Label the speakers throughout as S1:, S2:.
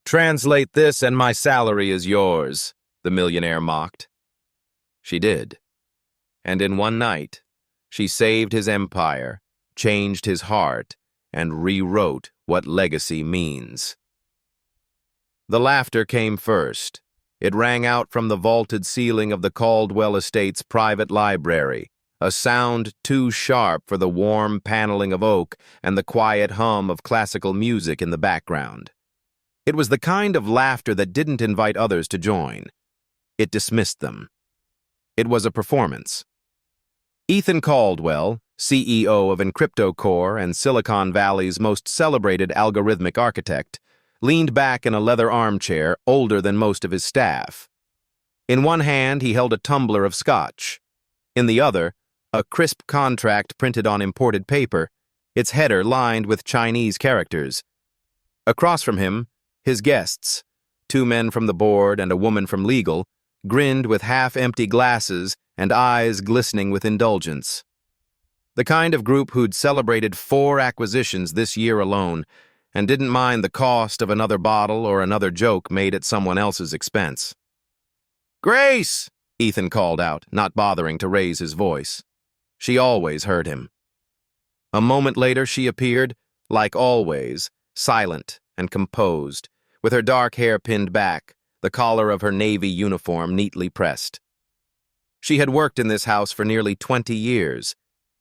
S1: Translate this and my salary is yours, the millionaire mocked. She did. And in one night, she saved his empire, changed his heart, and rewrote what legacy means. The laughter came first. It rang out from the vaulted ceiling of the Caldwell Estate's private library, a sound too sharp for the warm paneling of oak and the quiet hum of classical music in the background. It was the kind of laughter that didn't invite others to join. It dismissed them. It was a performance. Ethan Caldwell, CEO of EncryptoCore and Silicon Valley's most celebrated algorithmic architect, leaned back in a leather armchair older than most of his staff. In one hand, he held a tumbler of scotch. In the other, a crisp contract printed on imported paper, its header lined with Chinese characters. Across from him, his guests, two men from the board and a woman from legal, grinned with half-empty glasses and eyes glistening with indulgence. The kind of group who'd celebrated 4 acquisitions this year alone and didn't mind the cost of another bottle or another joke made at someone else's expense. "Grace!" Ethan called out, not bothering to raise his voice. She always heard him. A moment later she appeared, like always, silent and composed, with her dark hair pinned back, the collar of her navy uniform neatly pressed. She had worked in this house for nearly 20 years.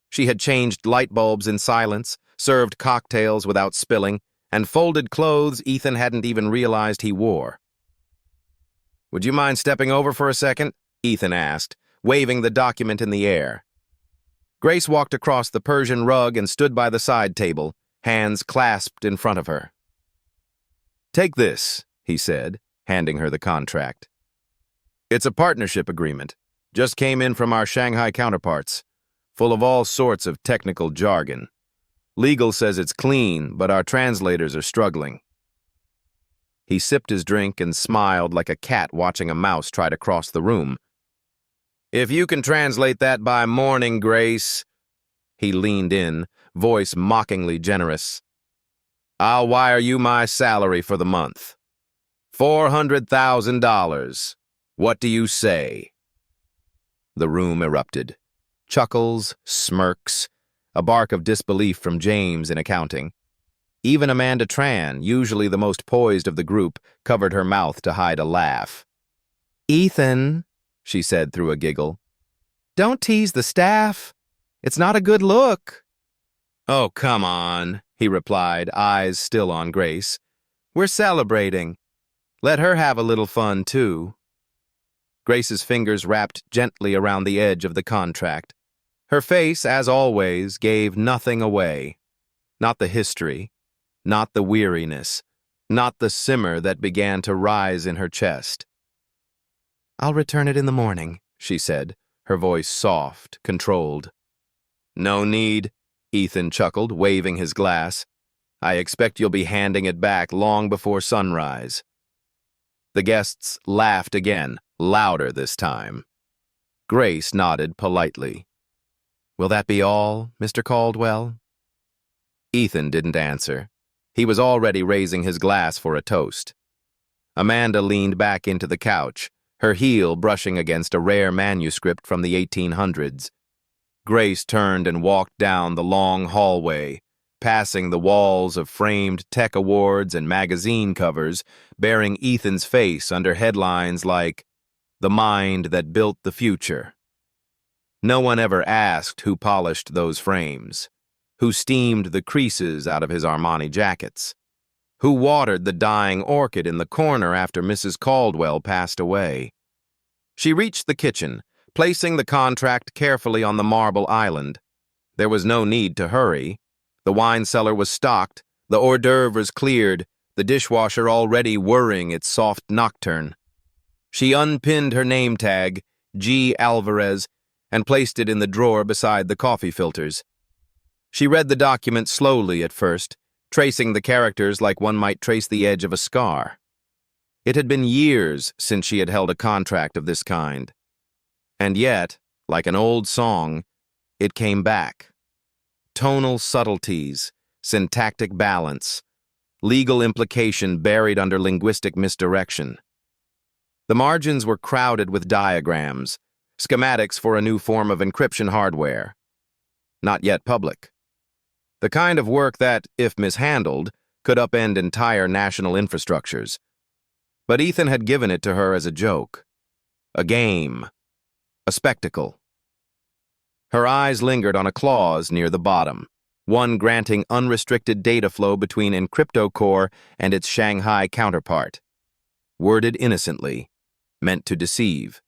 S1: She had changed light bulbs in silence, served cocktails without spilling, and folded clothes Ethan hadn't even realized he wore. "Would you mind stepping over for a second?" Ethan asked, waving the document in the air. Grace walked across the Persian rug and stood by the side table, hands clasped in front of her. "Take this," he said, handing her the contract. "It's a partnership agreement. Just came in from our Shanghai counterparts, full of all sorts of technical jargon. Legal says it's clean, but our translators are struggling." He sipped his drink and smiled like a cat watching a mouse try to cross the room. "If you can translate that by morning, Grace," he leaned in, voice mockingly generous, "I'll wire you my salary for the month. $400,000. What do you say?" The room erupted. Chuckles, smirks, a bark of disbelief from James in accounting. Even Amanda Tran, usually the most poised of the group, covered her mouth to hide a laugh. "Ethan," she said through a giggle, "don't tease the staff. It's not a good look." "Oh, come on," he replied, eyes still on Grace. "We're celebrating. Let her have a little fun, too." Grace's fingers wrapped gently around the edge of the contract. Her face, as always, gave nothing away. Not the history, not the weariness, not the simmer that began to rise in her chest. "I'll return it in the morning," she said, her voice soft, controlled. "No need," Ethan chuckled, waving his glass. "I expect you'll be handing it back long before sunrise." The guests laughed again, louder this time. Grace nodded politely. "Will that be all, Mr. Caldwell?" Ethan didn't answer. He was already raising his glass for a toast. Amanda leaned back into the couch, her heel brushing against a rare manuscript from the 1800s. Grace turned and walked down the long hallway, passing the walls of framed tech awards and magazine covers bearing Ethan's face under headlines like "The Mind That Built the Future." No one ever asked who polished those frames, who steamed the creases out of his Armani jackets, who watered the dying orchid in the corner after Mrs. Caldwell passed away. She reached the kitchen, placing the contract carefully on the marble island. There was no need to hurry. The wine cellar was stocked, the hors d'oeuvres cleared, the dishwasher already whirring its soft nocturne. She unpinned her name tag, G. Alvarez, and placed it in the drawer beside the coffee filters. She read the document slowly at first, tracing the characters like one might trace the edge of a scar. It had been years since she had held a contract of this kind. And yet, like an old song, it came back. Tonal subtleties, syntactic balance, legal implication buried under linguistic misdirection. The margins were crowded with diagrams, schematics for a new form of encryption hardware. Not yet public. The kind of work that, if mishandled, could upend entire national infrastructures. But Ethan had given it to her as a joke, a game, a spectacle. Her eyes lingered on a clause near the bottom, one granting unrestricted data flow between EncryptoCore and its Shanghai counterpart. Worded innocently, meant to deceive.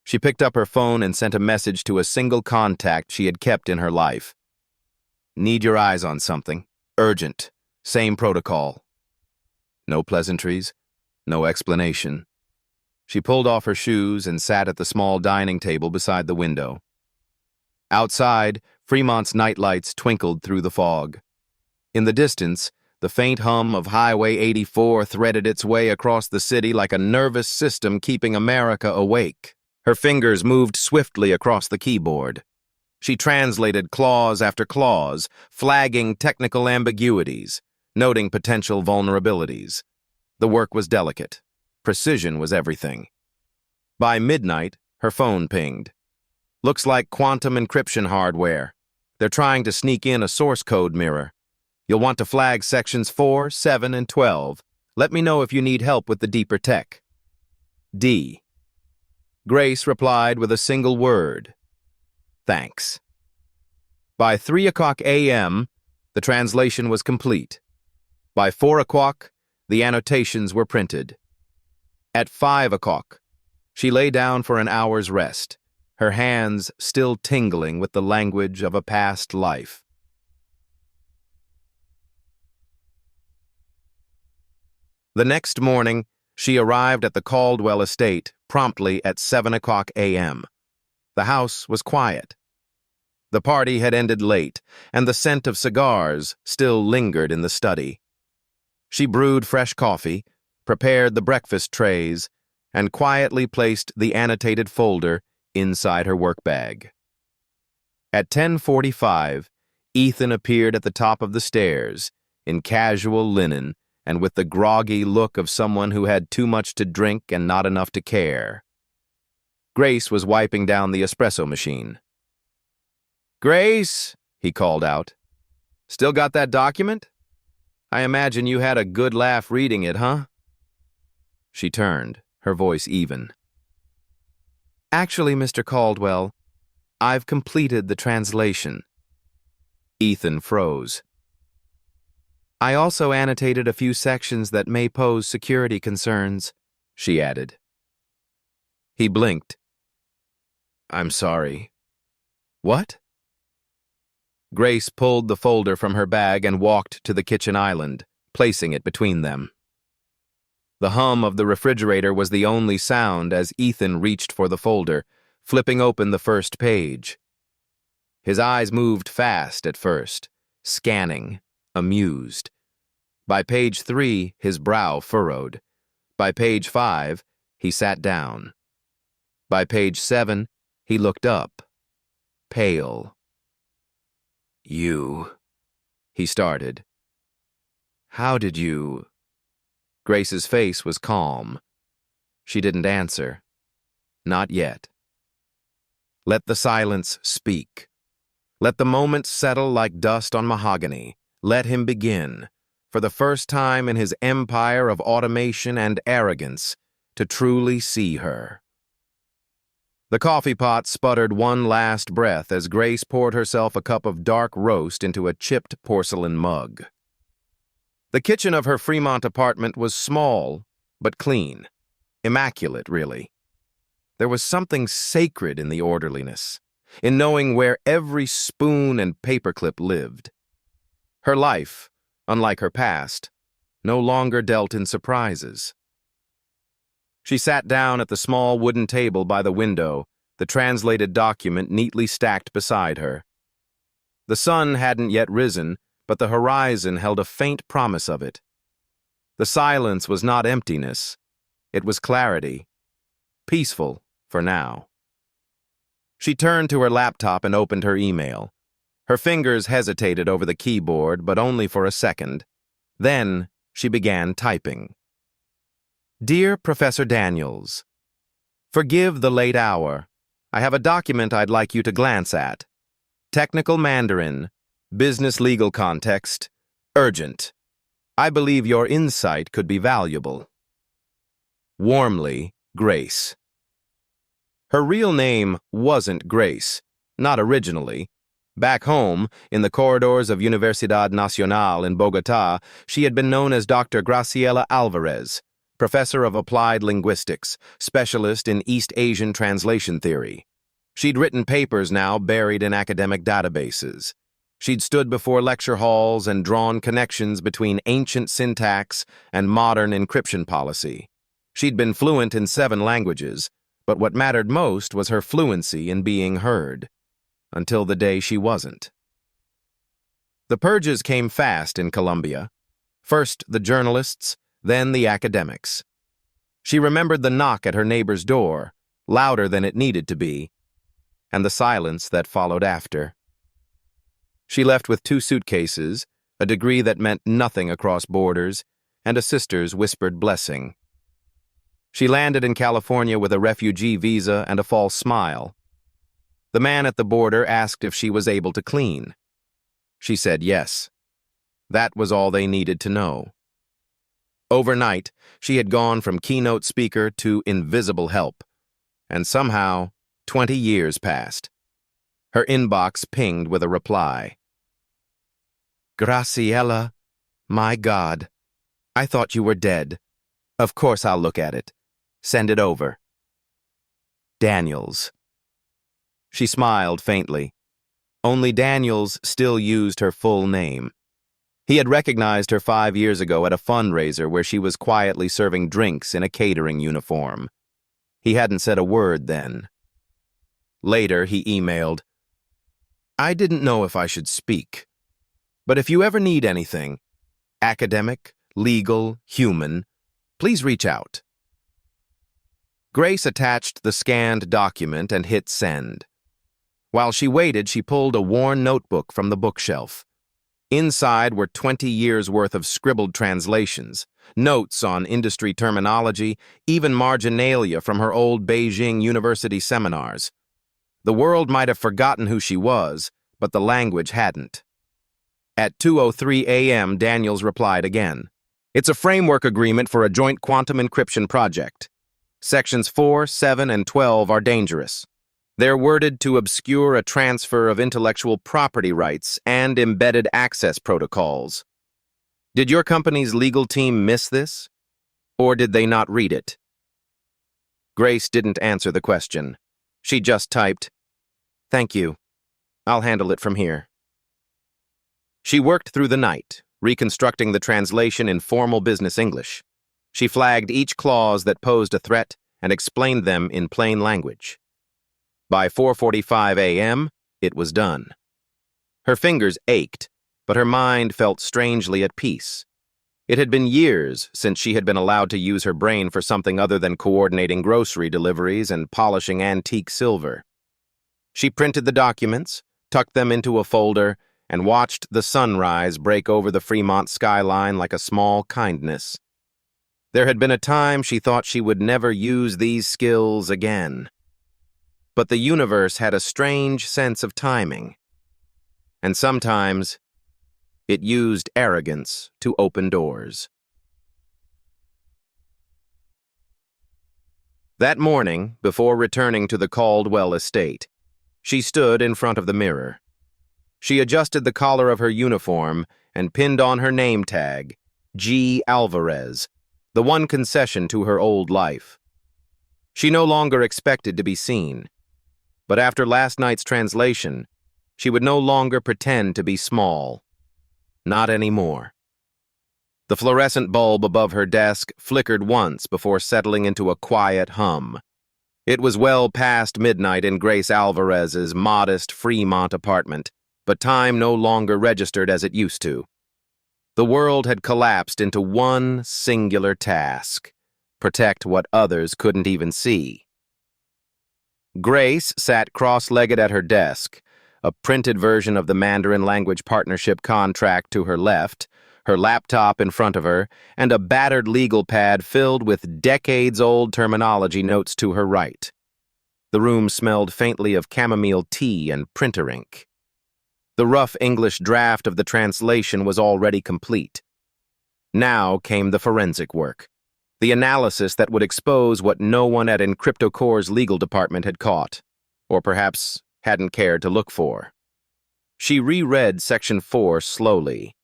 S1: She picked up her phone and sent a message to a single contact she had kept in her life. Need your eyes on something. Urgent. Same protocol. No pleasantries. No explanation. She pulled off her shoes and sat at the small dining table beside the window. Outside, Fremont's nightlights twinkled through the fog. In the distance, the faint hum of Highway 84 threaded its way across the city like a nervous system keeping America awake. Her fingers moved swiftly across the keyboard. She translated clause after clause, flagging technical ambiguities, noting potential vulnerabilities. The work was delicate. Precision was everything. By midnight, her phone pinged. Looks like quantum encryption hardware. They're trying to sneak in a source code mirror. You'll want to flag sections 4, 7, and 12. Let me know if you need help with the deeper tech. D. Grace replied with a single word. Thanks. By 3 o'clock a.m., the translation was complete. By 4 o'clock, the annotations were printed. At 5 o'clock, she lay down for an hour's rest, her hands still tingling with the language of a past life. The next morning, she arrived at the Caldwell estate promptly at 7 o'clock a.m. The house was quiet. The party had ended late, and the scent of cigars still lingered in the study. She brewed fresh coffee, prepared the breakfast trays, and quietly placed the annotated folder inside her work bag. At 10:45, Ethan appeared at the top of the stairs, in casual linen and with the groggy look of someone who had too much to drink and not enough to care. Grace was wiping down the espresso machine. "Grace," he called out. "Still got that document? I imagine you had a good laugh reading it, huh?" She turned, her voice even. "Actually, Mr. Caldwell, I've completed the translation." Ethan froze. "I also annotated a few sections that may pose security concerns," she added. He blinked. "I'm sorry." "What?" Grace pulled the folder from her bag and walked to the kitchen island, placing it between them. The hum of the refrigerator was the only sound as Ethan reached for the folder, flipping open the first page. His eyes moved fast at first, scanning, amused. By page 3, his brow furrowed. By page 5, he sat down. By page 7, he looked up, pale. "You," he started. "How did you—" Grace's face was calm. She didn't answer. Not yet. Let the silence speak. Let the moment settle like dust on mahogany. Let him begin, for the first time in his empire of automation and arrogance, to truly see her. The coffee pot sputtered one last breath as Grace poured herself a cup of dark roast into a chipped porcelain mug. The kitchen of her Fremont apartment was small, but clean. Immaculate, really. There was something sacred in the orderliness, in knowing where every spoon and paperclip lived. Her life, unlike her past, no longer dealt in surprises. She sat down at the small wooden table by the window, the translated document neatly stacked beside her. The sun hadn't yet risen, but the horizon held a faint promise of it. The silence was not emptiness. It was clarity. Peaceful, for now. She turned to her laptop and opened her email. Her fingers hesitated over the keyboard, but only for a second. Then, She began typing. Dear Professor Daniels, forgive the late hour. I have a document I'd like you to glance at. Technical Mandarin, business legal context, urgent. I believe your insight could be valuable. Warmly, Grace. Her real name wasn't Grace, not originally. Back home, in the corridors of Universidad Nacional in Bogotá, she had been known as Dr. Graciela Alvarez, professor of applied linguistics, specialist in East Asian translation theory. She'd written papers now buried in academic databases. She'd stood before lecture halls and drawn connections between ancient syntax and modern encryption policy. She'd been fluent in 7 languages, but what mattered most was her fluency in being heard. Until the day she wasn't. The purges came fast in Colombia. First the journalists, then the academics. She remembered the knock at her neighbor's door, louder than it needed to be, and the silence that followed after. She left with 2 suitcases, a degree that meant nothing across borders, and a sister's whispered blessing. She landed in California with a refugee visa and a false smile. The man at the border asked if she was able to clean. She said yes. That was all they needed to know. Overnight, she had gone from keynote speaker to invisible help, and somehow 20 years passed. Her inbox pinged with a reply. Graciela, my God, I thought you were dead. Of course I'll look at it. Send it over. Daniels. She smiled faintly. Only Daniels still used her full name. He had recognized her 5 years ago at a fundraiser where she was quietly serving drinks in a catering uniform. He hadn't said a word then. Later, he emailed, I didn't know if I should speak, but if you ever need anything, academic, legal, human, please reach out. Grace attached the scanned document and hit send. While she waited, she pulled a worn notebook from the bookshelf. Inside were 20 years' worth of scribbled translations, notes on industry terminology, even marginalia from her old Beijing University seminars. The world might have forgotten who she was, but the language hadn't. At 2:03 a.m., Daniels replied again. It's a framework agreement for a joint quantum encryption project. Sections 4, 7, and 12 are dangerous. They're worded to obscure a transfer of intellectual property rights and embedded access protocols. Did your company's legal team miss this? Or did they not read it? Grace didn't answer the question. She just typed, Thank you. I'll handle it from here. She worked through the night, reconstructing the translation in formal business English. She flagged each clause that posed a threat and explained them in plain language. By 4:45 a.m., it was done. Her fingers ached, but her mind felt strangely at peace. It had been years since she had been allowed to use her brain for something other than coordinating grocery deliveries and polishing antique silver. She printed the documents, tucked them into a folder, and watched the sunrise break over the Fremont skyline like a small kindness. There had been a time she thought she would never use these skills again. But the universe had a strange sense of timing. And sometimes, it used arrogance to open doors. That morning, before returning to the Caldwell estate, she stood in front of the mirror. She adjusted the collar of her uniform and pinned on her name tag, G. Alvarez, the one concession to her old life. She no longer expected to be seen. But after last night's translation, she would no longer pretend to be small. Not anymore. The fluorescent bulb above her desk flickered once before settling into a quiet hum. It was well past midnight in Grace Alvarez's modest Fremont apartment, but time no longer registered as it used to. The world had collapsed into one singular task: protect what others couldn't even see. Grace sat cross-legged at her desk, a printed version of the Mandarin Language Partnership contract to her left, her laptop in front of her, and a battered legal pad filled with decades-old terminology notes to her right. The room smelled faintly of chamomile tea and printer ink. The rough English draft of the translation was already complete. Now came the forensic work, the analysis that would expose what no one at EncryptoCore's legal department had caught, or perhaps hadn't cared to look for. She reread Section 4 slowly.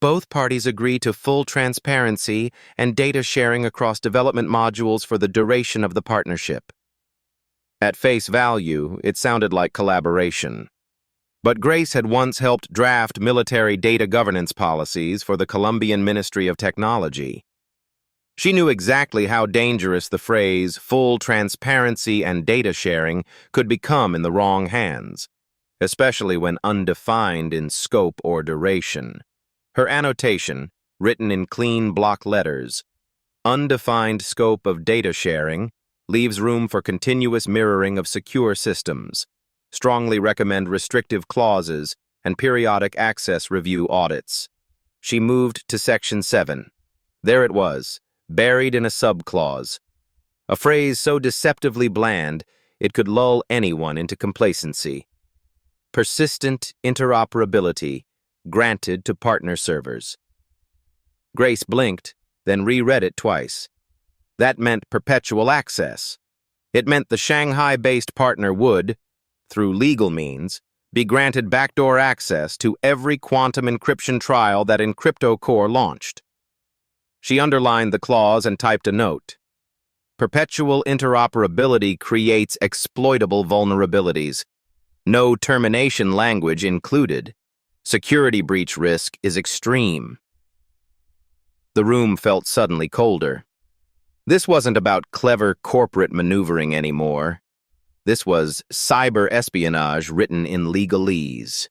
S1: Both parties agree to full transparency and data sharing across development modules for the duration of the partnership. At face value, it sounded like collaboration. But Grace had once helped draft military data governance policies for the Colombian Ministry of Technology. She knew exactly how dangerous the phrase full transparency and data sharing could become in the wrong hands, especially when undefined in scope or duration. Her annotation, written in clean block letters, undefined scope of data sharing, leaves room for continuous mirroring of secure systems. Strongly recommend restrictive clauses and periodic access review audits. She moved to Section 7. There it was, buried in a subclause. A phrase so deceptively bland, it could lull anyone into complacency. Persistent interoperability granted to partner servers. Grace blinked, then reread it twice. That meant perpetual access. It meant the Shanghai-based partner would, through legal means, be granted backdoor access to every quantum encryption trial that EncryptoCore launched. She underlined the clause and typed a note. Perpetual interoperability creates exploitable vulnerabilities. No termination language included. Security breach risk is extreme. The room felt suddenly colder. This wasn't about clever corporate maneuvering anymore. This was cyber espionage written in legalese.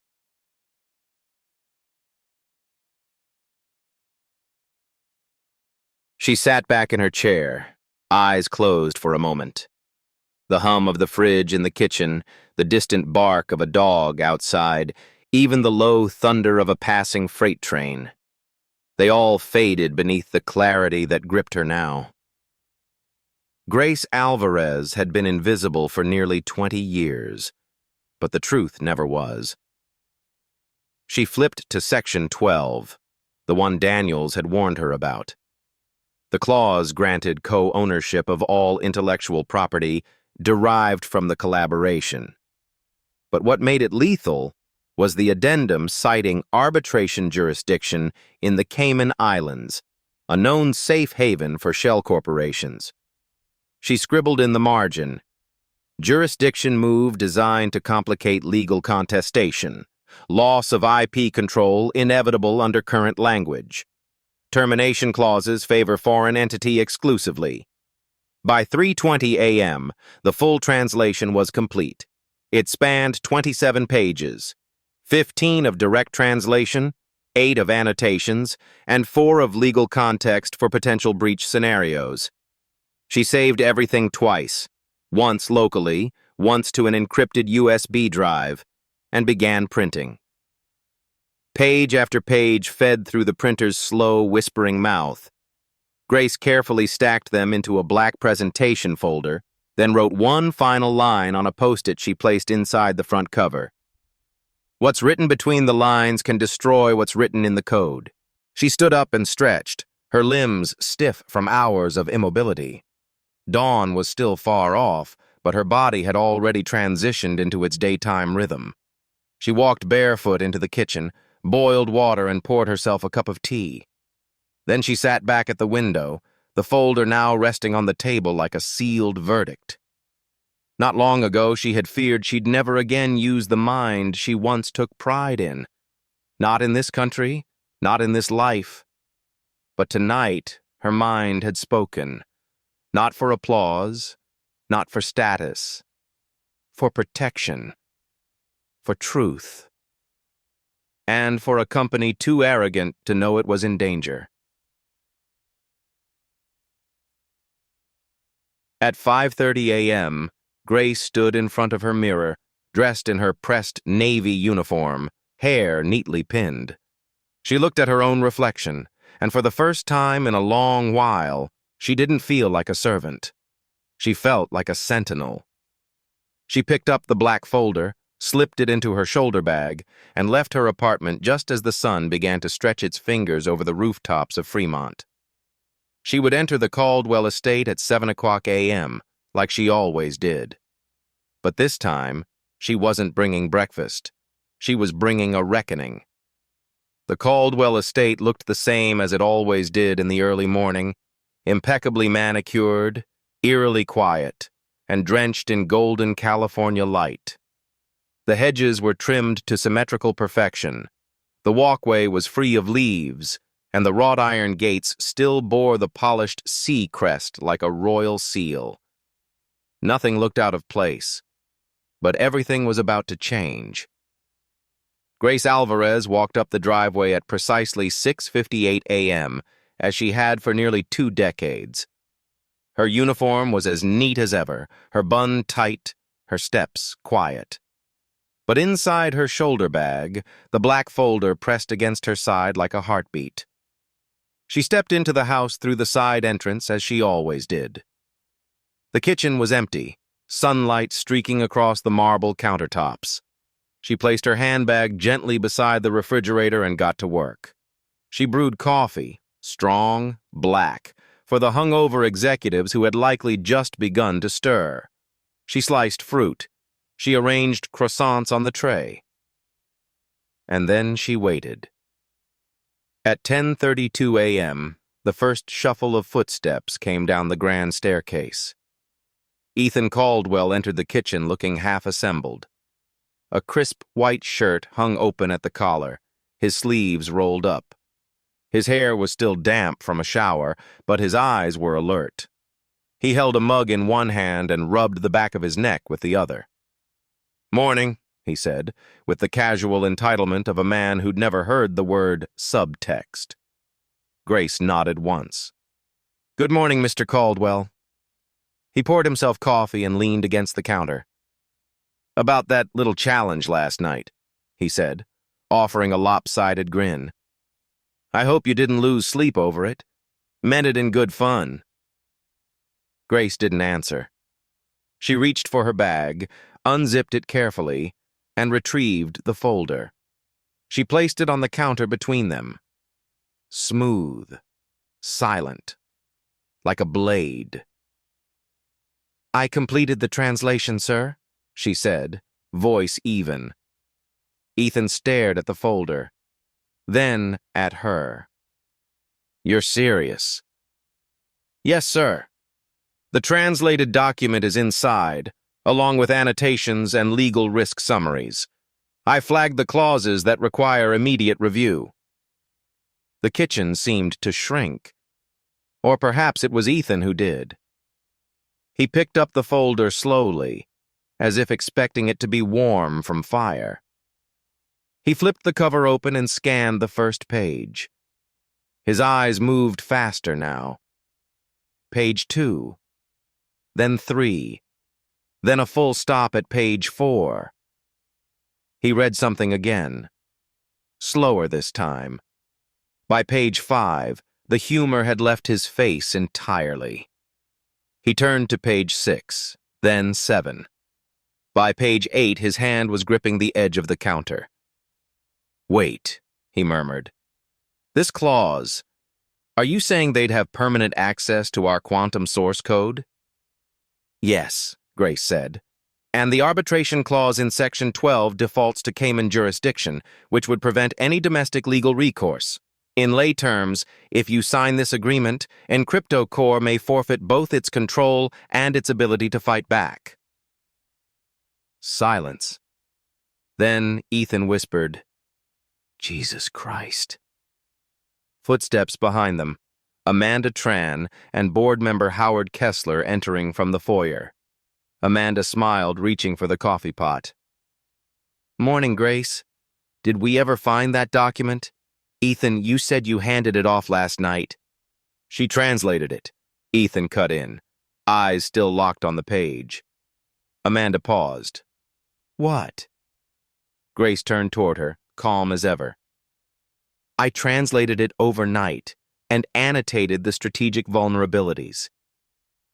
S1: She sat back in her chair, eyes closed for a moment. The hum of the fridge in the kitchen, the distant bark of a dog outside, even the low thunder of a passing freight train. They all faded beneath the clarity that gripped her now. Grace Alvarez had been invisible for nearly 20 years, but the truth never was. She flipped to Section 12, the one Daniels had warned her about. The clause granted co-ownership of all intellectual property derived from the collaboration. But what made it lethal was the addendum citing arbitration jurisdiction in the Cayman Islands, a known safe haven for shell corporations. She scribbled in the margin, jurisdiction move designed to complicate legal contestation, loss of IP control inevitable under current language. Termination clauses favor foreign entity exclusively. By 3:20 a.m., the full translation was complete. It spanned 27 pages, 15 of direct translation, 8 of annotations, and 4 of legal context for potential breach scenarios. She saved everything twice, once locally, once to an encrypted USB drive, and began printing. Page after page fed through the printer's slow, whispering mouth. Grace carefully stacked them into a black presentation folder, then wrote one final line on a post-it she placed inside the front cover. What's written between the lines can destroy what's written in the code. She stood up and stretched, her limbs stiff from hours of immobility. Dawn was still far off, but her body had already transitioned into its daytime rhythm. She walked barefoot into the kitchen, boiled water, and poured herself a cup of tea. Then she sat back at the window, the folder now resting on the table like a sealed verdict. Not long ago, she had feared she'd never again use the mind she once took pride in. Not in this country, not in this life. But tonight, her mind had spoken. Not for applause, not for status, for protection, for truth, and for a company too arrogant to know it was in danger. At 5:30 a.m., Grace stood in front of her mirror, dressed in her pressed navy uniform, hair neatly pinned. She looked at her own reflection, and for the first time in a long while, she didn't feel like a servant. She felt like a sentinel. She picked up the black folder, slipped it into her shoulder bag, and left her apartment just as the sun began to stretch its fingers over the rooftops of Fremont. She would enter the Caldwell estate at 7 o'clock a.m., like she always did. But this time, she wasn't bringing breakfast. She was bringing a reckoning. The Caldwell estate looked the same as it always did in the early morning, impeccably manicured, eerily quiet, and drenched in golden California light. The hedges were trimmed to symmetrical perfection. The walkway was free of leaves, and the wrought iron gates still bore the polished sea crest like a royal seal. Nothing looked out of place, but everything was about to change. Grace Alvarez walked up the driveway at precisely 6:58 a.m., as she had for nearly 2 decades. Her uniform was as neat as ever, her bun tight, her steps quiet. But inside her shoulder bag, the black folder pressed against her side like a heartbeat. She stepped into the house through the side entrance as she always did. The kitchen was empty, sunlight streaking across the marble countertops. She placed her handbag gently beside the refrigerator and got to work. She brewed coffee, strong, black, for the hungover executives who had likely just begun to stir. She sliced fruit. She arranged croissants on the tray. And then she waited. At 10:32 a.m., the first shuffle of footsteps came down the grand staircase. Ethan Caldwell entered the kitchen looking half-assembled. A crisp white shirt hung open at the collar, his sleeves rolled up. His hair was still damp from a shower, but his eyes were alert. He held a mug in one hand and rubbed the back of his neck with the other. "Morning," he said, with the casual entitlement of a man who'd never heard the word subtext. Grace nodded once. "Good morning, Mr. Caldwell." He poured himself coffee and leaned against the counter. "About that little challenge last night," he said, offering a lopsided grin. "I hope you didn't lose sleep over it. Meant it in good fun." Grace didn't answer. She reached for her bag, unzipped it carefully, and retrieved the folder. She placed it on the counter between them. Smooth, silent, like a blade. "I completed the translation, sir," she said, voice even. Ethan stared at the folder, then at her. "You're serious?" "Yes, sir. The translated document is inside, along with annotations and legal risk summaries. I flagged the clauses that require immediate review." The kitchen seemed to shrink. Or perhaps it was Ethan who did. He picked up the folder slowly, as if expecting it to be warm from fire. He flipped the cover open and scanned the first page. His eyes moved faster now. Page 2. Then 3. Then a full stop at page 4. He read something again. Slower this time. By page 5, the humor had left his face entirely. He turned to page 6, then 7. By page 8, his hand was gripping the edge of the counter. "Wait," he murmured. "This clause, are you saying they'd have permanent access to our quantum source code?" "Yes," Grace said. "And the arbitration clause in Section 12 defaults to Cayman jurisdiction, which would prevent any domestic legal recourse. In lay terms, if you sign this agreement, Encrypto Corp may forfeit both its control and its ability to fight back." Silence. Then Ethan whispered, "Jesus Christ." Footsteps behind them. Amanda Tran and board member Howard Kessler entering from the foyer. Amanda smiled, reaching for the coffee pot. "Morning, Grace. Did we ever find that document? Ethan, you said you handed it off last night." "She translated it," Ethan cut in, eyes still locked on the page. Amanda paused. "What?" Grace turned toward her, calm as ever. I translated it overnight and annotated the strategic vulnerabilities.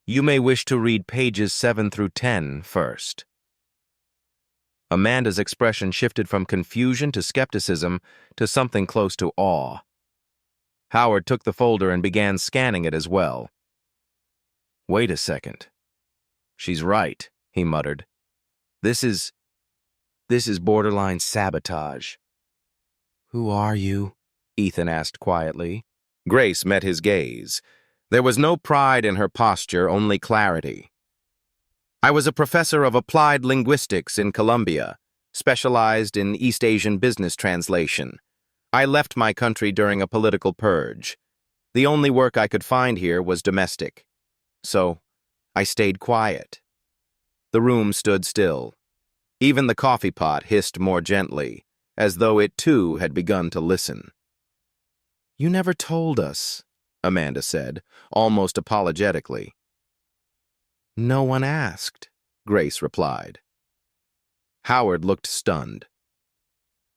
S1: You may wish to read pages 7 through 10 first. Amanda's expression shifted from confusion to skepticism to something close to awe. Howard took the folder and began scanning it as well. Wait a second. She's right, he muttered. This is borderline sabotage. Who are you? Ethan asked quietly. Grace met his gaze. There was no pride in her posture, only clarity. I was a professor of applied linguistics in Columbia, specialized in East Asian business translation. I left my country during a political purge. The only work I could find here was domestic. So, I stayed quiet. The room stood still. Even the coffee pot hissed more gently, as though it too had begun to listen. You never told us, Amanda said, almost apologetically. No one asked, Grace replied. Howard looked stunned.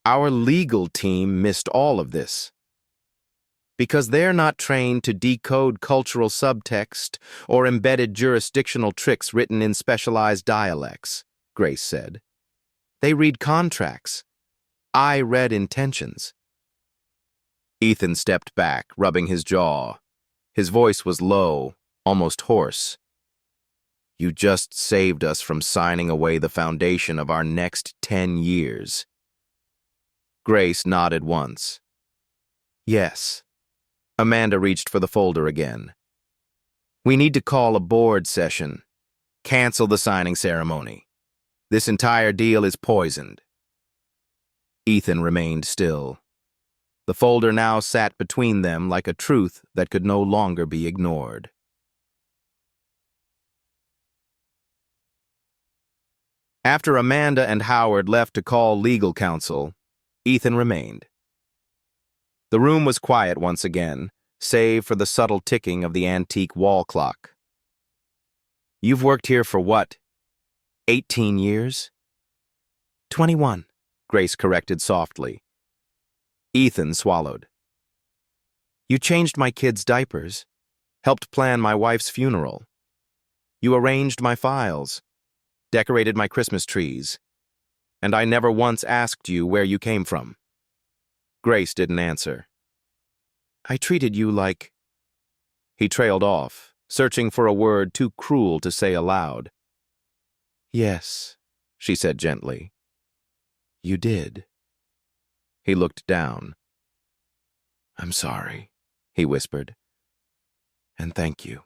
S1: Our legal team missed all of this. Because they're not trained to decode cultural subtext or embedded jurisdictional tricks written in specialized dialects, Grace said. They read contracts. I read intentions. Ethan stepped back, rubbing his jaw. His voice was low, almost hoarse. You just saved us from signing away the foundation of our next 10 years. Grace nodded once. Yes. Amanda reached for the folder again. We need to call a board session. Cancel the signing ceremony. This entire deal is poisoned. Ethan remained still. The folder now sat between them like a truth that could no longer be ignored. After Amanda and Howard left to call legal counsel, Ethan remained. The room was quiet once again, save for the subtle ticking of the antique wall clock. You've worked here for what? 18 years? 21, Grace corrected softly. Ethan swallowed. You changed my kids' diapers, helped plan my wife's funeral. You arranged my files, decorated my Christmas trees, and I never once asked you where you came from. Grace didn't answer. I treated you like... He trailed off, searching for a word too cruel to say aloud. Yes, she said gently. You did. He looked down. I'm sorry, he whispered. And thank you.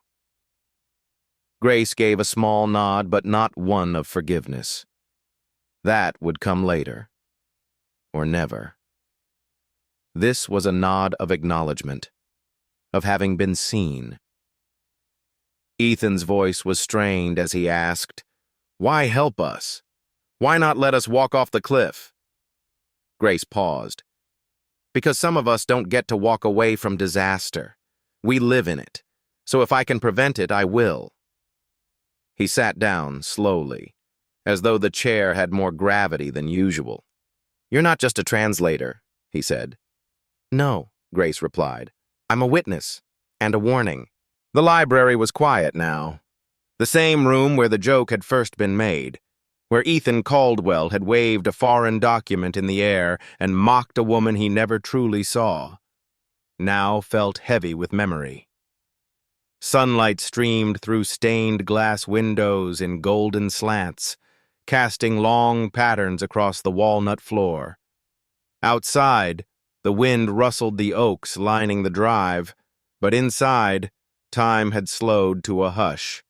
S1: Grace gave a small nod, but not one of forgiveness. That would come later. Or never. This was a nod of acknowledgement, of having been seen. Ethan's voice was strained as he asked, Why help us? Why not let us walk off the cliff? Grace paused. Because some of us don't get to walk away from disaster. We live in it. So if I can prevent it, I will. He sat down slowly, as though the chair had more gravity than usual. You're not just a translator, he said. No, Grace replied. I'm a witness, and a warning. The library was quiet now. The same room where the joke had first been made, where Ethan Caldwell had waved a foreign document in the air and mocked a woman he never truly saw, now felt heavy with memory. Sunlight streamed through stained glass windows in golden slants, casting long patterns across the walnut floor. Outside, the wind rustled the oaks lining the drive, but inside, time had slowed to a hush.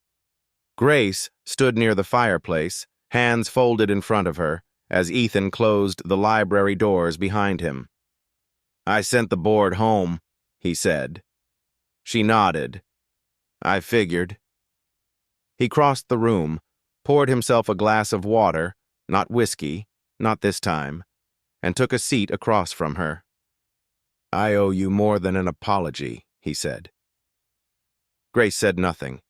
S1: Grace stood near the fireplace, hands folded in front of her, as Ethan closed the library doors behind him. I sent the board home, he said. She nodded. I figured. He crossed the room, poured himself a glass of water, not whiskey, not this time, and took a seat across from her. I owe you more than an apology, he said. Grace said nothing.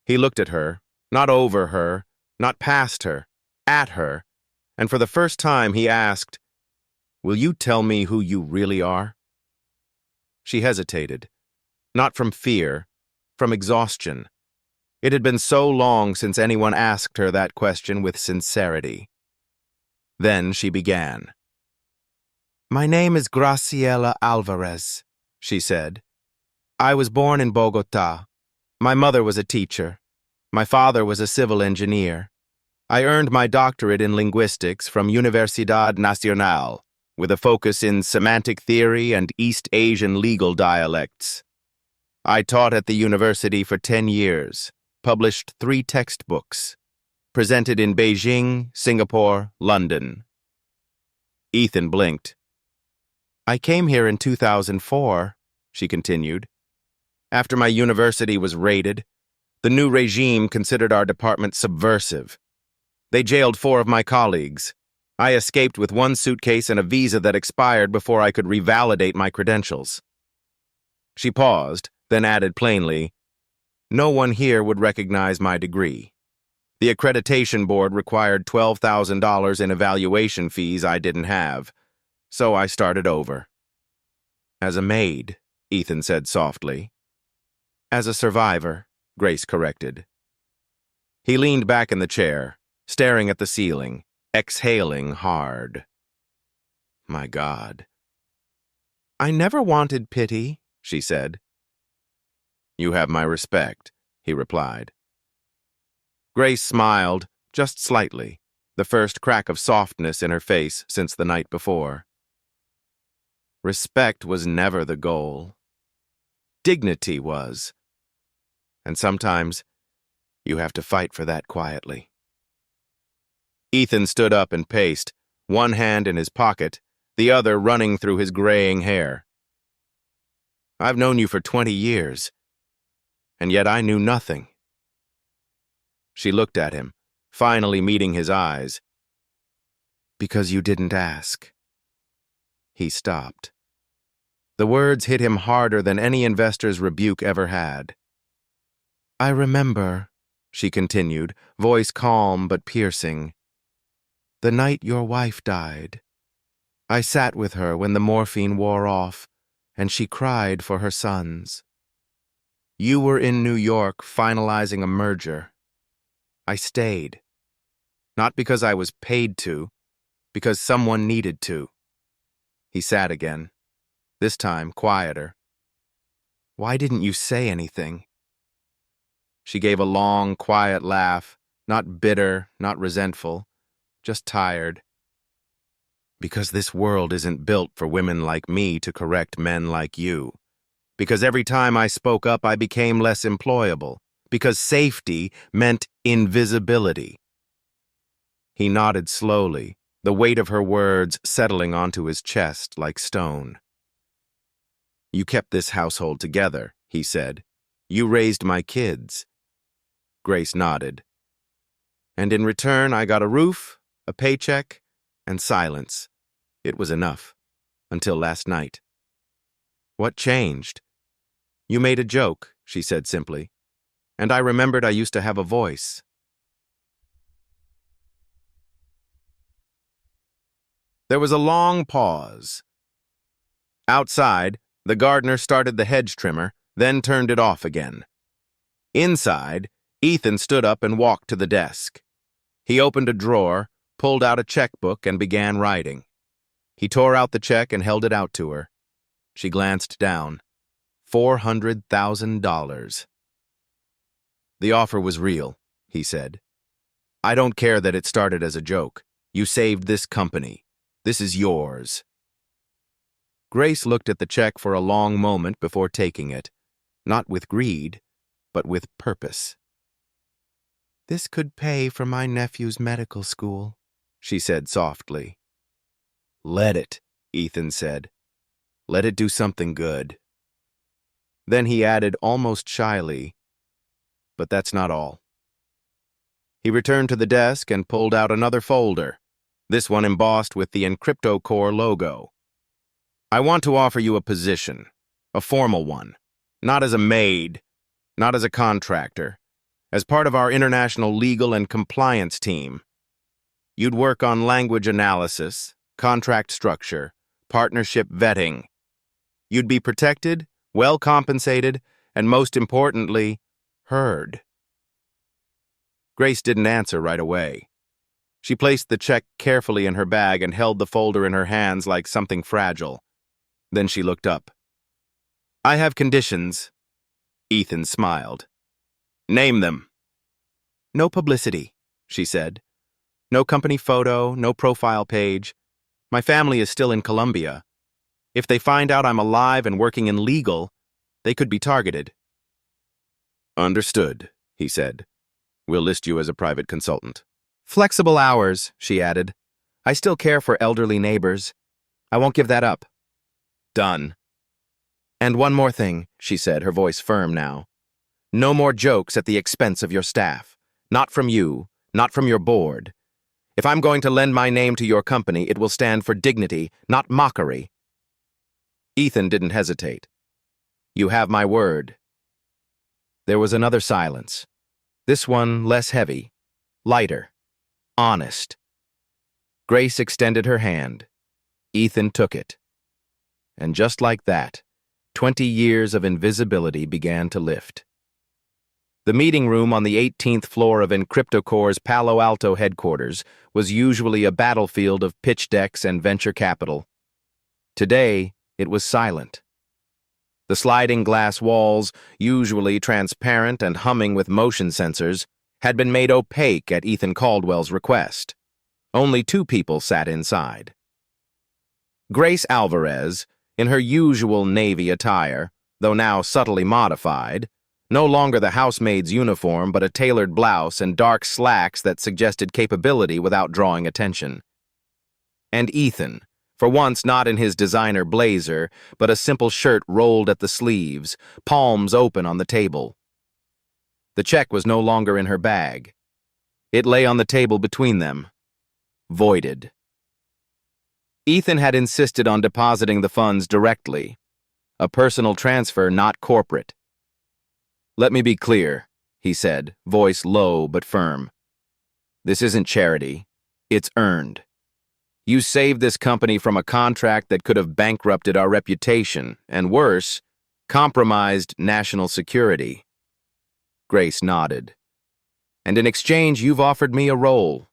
S1: He looked at her, not over her, not past her, at her, and for the first time he asked, Will you tell me who you really are? She hesitated. Not from fear, from exhaustion. It had been so long since anyone asked her that question with sincerity. Then she began. "My name is Graciela Alvarez," she said. "I was born in Bogota. My mother was a teacher. My father was a civil engineer. I earned my doctorate in linguistics from Universidad Nacional, with a focus in semantic theory and East Asian legal dialects. I taught at the university for 10 years, published 3 textbooks, presented in Beijing, Singapore, London." Ethan blinked. "I came here in 2004, she continued. "After my university was raided, the new regime considered our department subversive. They jailed 4 of my colleagues. I escaped with 1 suitcase and a visa that expired before I could revalidate my credentials." She paused, then added plainly, "No one here would recognize my degree. The accreditation board required $12,000 in evaluation fees I didn't have, so I started over." "As a maid," Ethan said softly. "As a survivor," Grace corrected. He leaned back in the chair, staring at the ceiling, exhaling hard. My God. "I never wanted pity," she said. "You have my respect," he replied. Grace smiled, just slightly, the first crack of softness in her face since the night before. Respect was never the goal. Dignity was. And sometimes you have to fight for that quietly. Ethan stood up and paced, one hand in his pocket, the other running through his graying hair. "I've known you for 20 years, and yet I knew nothing." She looked at him, finally meeting his eyes. "Because you didn't ask." He stopped. The words hit him harder than any investor's rebuke ever had. "I remember," she continued, voice calm but piercing, "the night your wife died. I sat with her when the morphine wore off, and she cried for her sons. You were in New York finalizing a merger. I stayed. Not because I was paid to, because someone needed to." He sat again, this time quieter. "Why didn't you say anything?" She gave a long, quiet laugh, not bitter, not resentful, just tired. "Because this world isn't built for women like me to correct men like you. Because every time I spoke up, I became less employable. Because safety meant invisibility." He nodded slowly, the weight of her words settling onto his chest like stone. "You kept this household together," he said. "You raised my kids." Grace nodded. "And in return, I got a roof, a paycheck, and silence. It was enough. Until last night." "What changed?" "You made a joke," she said simply. "And I remembered I used to have a voice." There was a long pause. Outside, the gardener started the hedge trimmer, then turned it off again. Inside, Ethan stood up and walked to the desk. He opened a drawer, pulled out a checkbook, and began writing. He tore out the check and held it out to her. She glanced down. $400,000. "The offer was real," he said. "I don't care that it started as a joke. You saved this company. This is yours." Grace looked at the check for a long moment before taking it, not with greed, but with purpose. "This could pay for my nephew's medical school," she said softly. "Let it," Ethan said. "Let it do something good." Then he added almost shyly, "But that's not all." He returned to the desk and pulled out another folder, this one embossed with the EncryptoCore logo. "I want to offer you a position, a formal one, not as a maid, not as a contractor, as part of our international legal and compliance team. You'd work on language analysis, contract structure, partnership vetting. You'd be protected, well compensated, and most importantly, heard. Grace didn't answer right away. She placed the check carefully in her bag and held the folder in her hands like something fragile. Then she looked up. "I have conditions." Ethan smiled. "Name them." "No publicity," she said. "No company photo, no profile page. My family is still in Colombia. If they find out I'm alive and working in legal, they could be targeted." "Understood," he said. "We'll list you as a private consultant." "Flexible hours," she added. "I still care for elderly neighbors. I won't give that up." "Done." "And one more thing," she said, her voice firm now. "No more jokes at the expense of your staff. Not from you, not from your board. If I'm going to lend my name to your company, it will stand for dignity, not mockery." Ethan didn't hesitate. "You have my word." There was another silence. This one less heavy, lighter, honest. Grace extended her hand. Ethan took it. And just like that, 20 years of invisibility began to lift. The meeting room on the 18th floor of EncryptoCore's Palo Alto headquarters was usually a battlefield of pitch decks and venture capital. Today, it was silent. The sliding glass walls, usually transparent and humming with motion sensors, had been made opaque at Ethan Caldwell's request. Only 2 people sat inside. Grace Alvarez, in her usual Navy attire, though now subtly modified, no longer the housemaid's uniform but a tailored blouse and dark slacks that suggested capability without drawing attention. And Ethan, for once not in his designer blazer, but a simple shirt rolled at the sleeves, palms open on the table. The check was no longer in her bag. It lay on the table between them, voided. Ethan had insisted on depositing the funds directly, a personal transfer, not corporate. "Let me be clear," he said, voice low but firm. "This isn't charity. It's earned. You saved this company from a contract that could have bankrupted our reputation, and worse, compromised national security." Grace nodded. "And in exchange, you've offered me a role."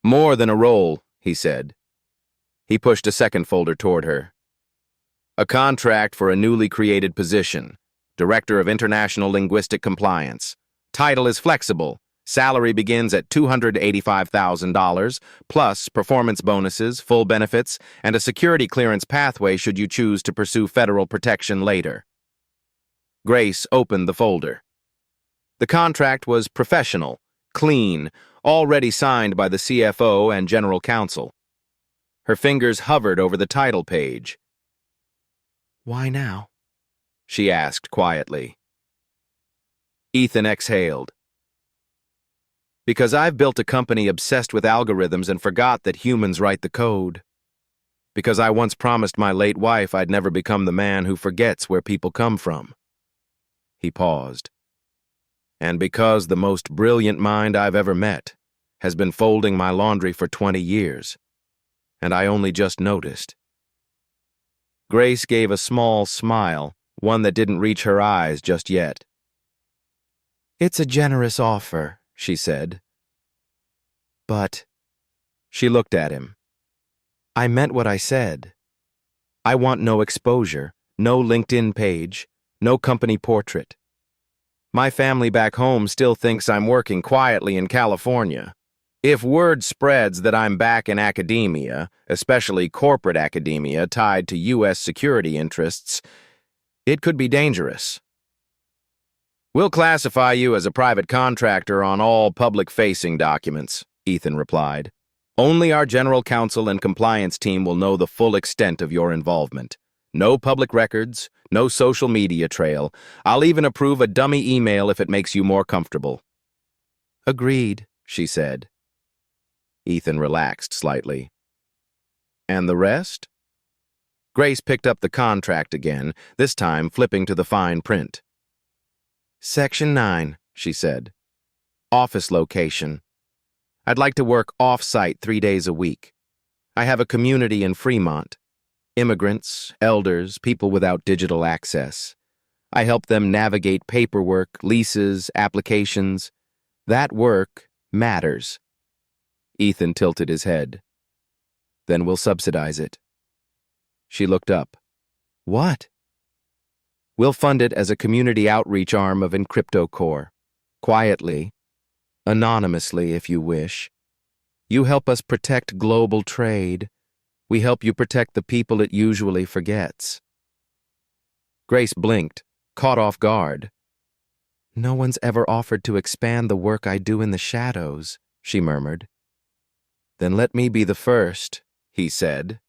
S1: "More than a role," he said. He pushed a second folder toward her. "A contract for a newly created position, Director of International Linguistic Compliance. Title is flexible. Salary begins at $285,000, plus performance bonuses, full benefits, and a security clearance pathway should you choose to pursue federal protection later." Grace opened the folder. The contract was professional, clean, already signed by the CFO and General Counsel. Her fingers hovered over the title page. "Why now?" she asked quietly. Ethan exhaled. "Because I've built a company obsessed with algorithms and forgot that humans write the code. Because I once promised my late wife I'd never become the man who forgets where people come from." He paused. "And because the most brilliant mind I've ever met has been folding my laundry for 20 years, and I only just noticed." Grace gave a small smile, one that didn't reach her eyes just yet. "It's a generous offer," she said. "But," she looked at him, "I meant what I said. I want no exposure, no LinkedIn page, no company portrait. My family back home still thinks I'm working quietly in California. If word spreads that I'm back in academia, especially corporate academia tied to U.S. security interests, it could be dangerous." "We'll classify you as a private contractor on all public-facing documents," Ethan replied. "Only our general counsel and compliance team will know the full extent of your involvement. No public records, no social media trail. I'll even approve a dummy email if it makes you more comfortable." "Agreed," she said. Ethan relaxed slightly. "And the rest?" Grace picked up the contract again, this time flipping to the fine print. "Section 9, she said. "Office location. I'd like to work off-site 3 days a week. I have a community in Fremont. Immigrants, elders, people without digital access. I help them navigate paperwork, leases, applications. That work matters. Ethan tilted his head. Then we'll subsidize it. She looked up. What? We'll fund it as a community outreach arm of EncryptoCore. Quietly, anonymously if you wish. You help us protect global trade. We help you protect the people it usually forgets. Grace blinked, caught off guard. No one's ever offered to expand the work I do in the shadows, she murmured. Then let me be the first, he said.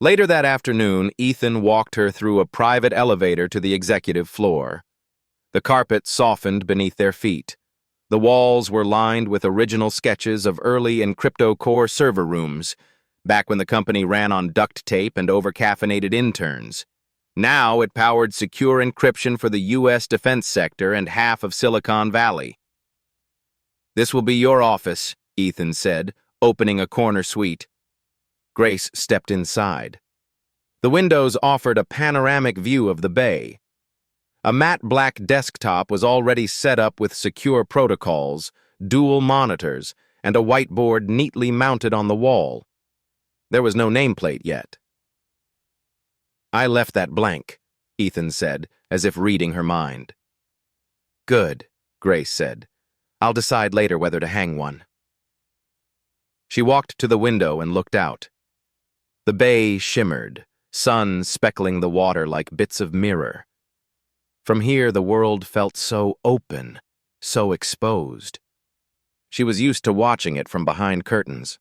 S1: Later that afternoon, Ethan walked her through a private elevator to the executive floor. The carpet softened beneath their feet. The walls were lined with original sketches of early EncryptoCore server rooms, back when the company ran on duct tape and over-caffeinated interns. Now it powered secure encryption for the U.S. defense sector and half of Silicon Valley. This will be your office, Ethan said, opening a corner suite. Grace stepped inside. The windows offered a panoramic view of the bay. A matte black desktop was already set up with secure protocols, dual monitors, and a whiteboard neatly mounted on the wall. There was no nameplate yet. I left that blank, Ethan said, as if reading her mind. Good, Grace said. I'll decide later whether to hang one. She walked to the window and looked out. The bay shimmered, sun speckling the water like bits of mirror. From here, the world felt so open, so exposed. She was used to watching it from behind curtains.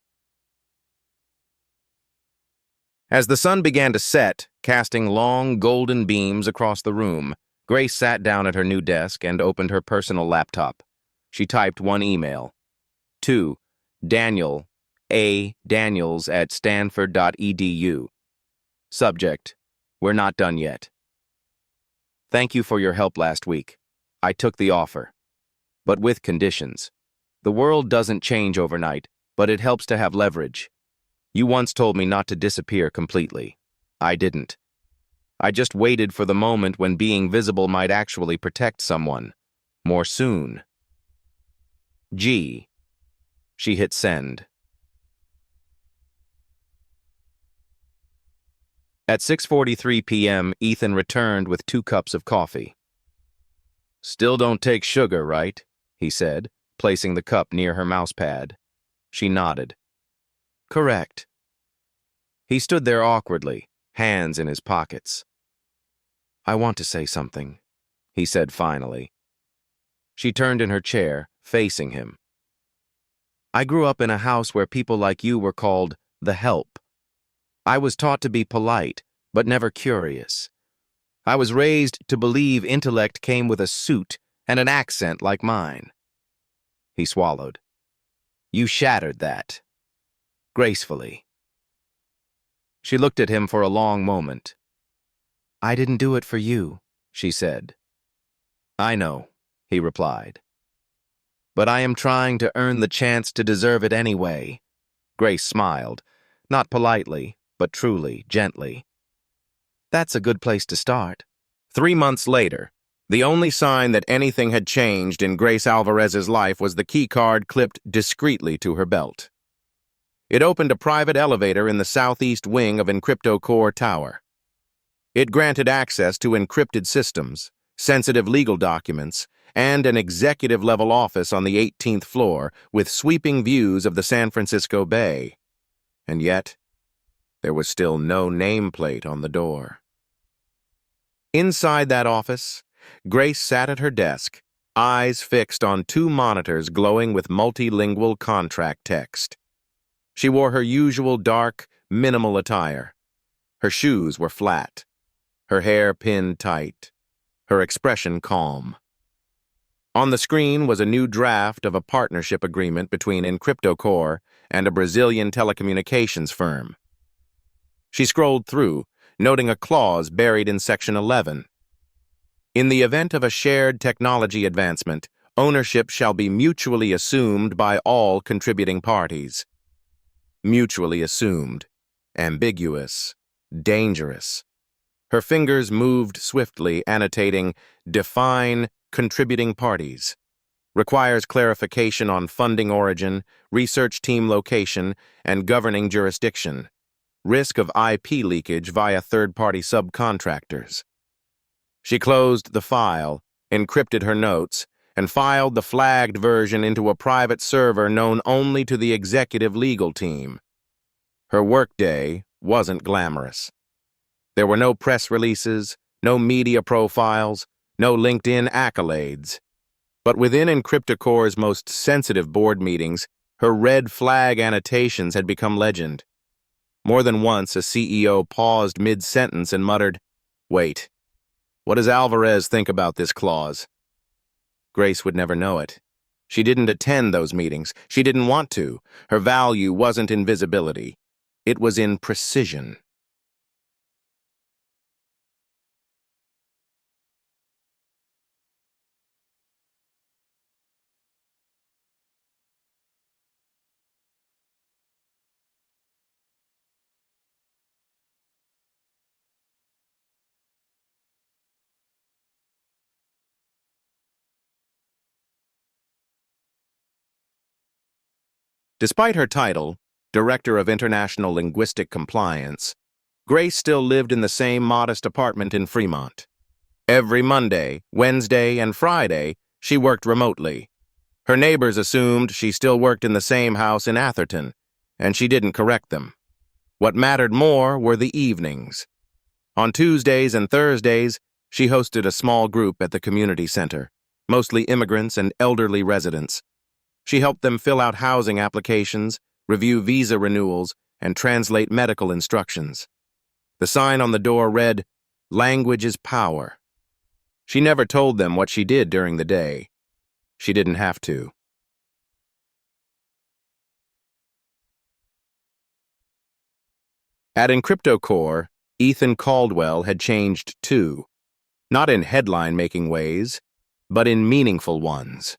S1: As the sun began to set, casting long, golden beams across the room, Grace sat down at her new desk and opened her personal laptop. She typed one email. To Daniel A. Daniels at stanford.edu. Subject: We're not done yet. Thank you for your help last week. I took the offer. But with conditions. The world doesn't change overnight, but it helps to have leverage. You once told me not to disappear completely. I didn't. I just waited for the moment when being visible might actually protect someone. More soon. G. She hit send. At 6:43 p.m., Ethan returned with 2 cups of coffee. Still don't take sugar, right? He said, placing the cup near her mousepad. She nodded. Correct. He stood there awkwardly, hands in his pockets. I want to say something, he said finally. She turned in her chair, facing him. I grew up in a house where people like you were called the help. I was taught to be polite, but never curious. I was raised to believe intellect came with a suit and an accent like mine. He swallowed. You shattered that. Gracefully. She looked at him for a long moment. I didn't do it for you, she said. I know, he replied. But I am trying to earn the chance to deserve it anyway. Grace smiled, not politely, but truly, gently. That's a good place to start. 3 months later, the only sign that anything had changed in Grace Alvarez's life was the keycard clipped discreetly to her belt. It opened a private elevator in the southeast wing of EncryptoCore Tower. It granted access to encrypted systems, sensitive legal documents, and an executive-level office on the 18th floor with sweeping views of the San Francisco Bay. And yet, there was still no nameplate on the door. Inside that office, Grace sat at her desk, eyes fixed on 2 monitors glowing with multilingual contract text. She wore her usual dark, minimal attire. Her shoes were flat, her hair pinned tight, her expression calm. On the screen was a new draft of a partnership agreement between EncryptoCore and a Brazilian telecommunications firm. She scrolled through, noting a clause buried in Section 11. In the event of a shared technology advancement, ownership shall be mutually assumed by all contributing parties. mutually assumed, ambiguous, dangerous. Her fingers moved swiftly, annotating, define contributing parties. Requires clarification on funding origin, research team location, and governing jurisdiction. Risk of IP leakage via third-party subcontractors. She closed the file, encrypted her notes, and filed the flagged version into a private server known only to the executive legal team. Her workday wasn't glamorous. There were no press releases, no media profiles, no LinkedIn accolades. But within Encryptocore's most sensitive board meetings, her red flag annotations had become legend. More than once, a CEO paused mid-sentence and muttered, "Wait, what does Alvarez think about this clause?" Grace would never know it. She didn't attend those meetings. She didn't want to. Her value wasn't in visibility. It was in precision. Despite her title, Director of International Linguistic Compliance, Grace still lived in the same modest apartment in Fremont. Every Monday, Wednesday, and Friday, she worked remotely. Her neighbors assumed she still worked in the same house in Atherton, and she didn't correct them. What mattered more were the evenings. On Tuesdays and Thursdays, she hosted a small group at the community center, mostly immigrants and elderly residents. She helped them fill out housing applications, review visa renewals, and translate medical instructions. The sign on the door read, "Language is power." She never told them what she did during the day. She didn't have to. At Encryptocore, Ethan Caldwell had changed too, not in headline-making ways, but in meaningful ones.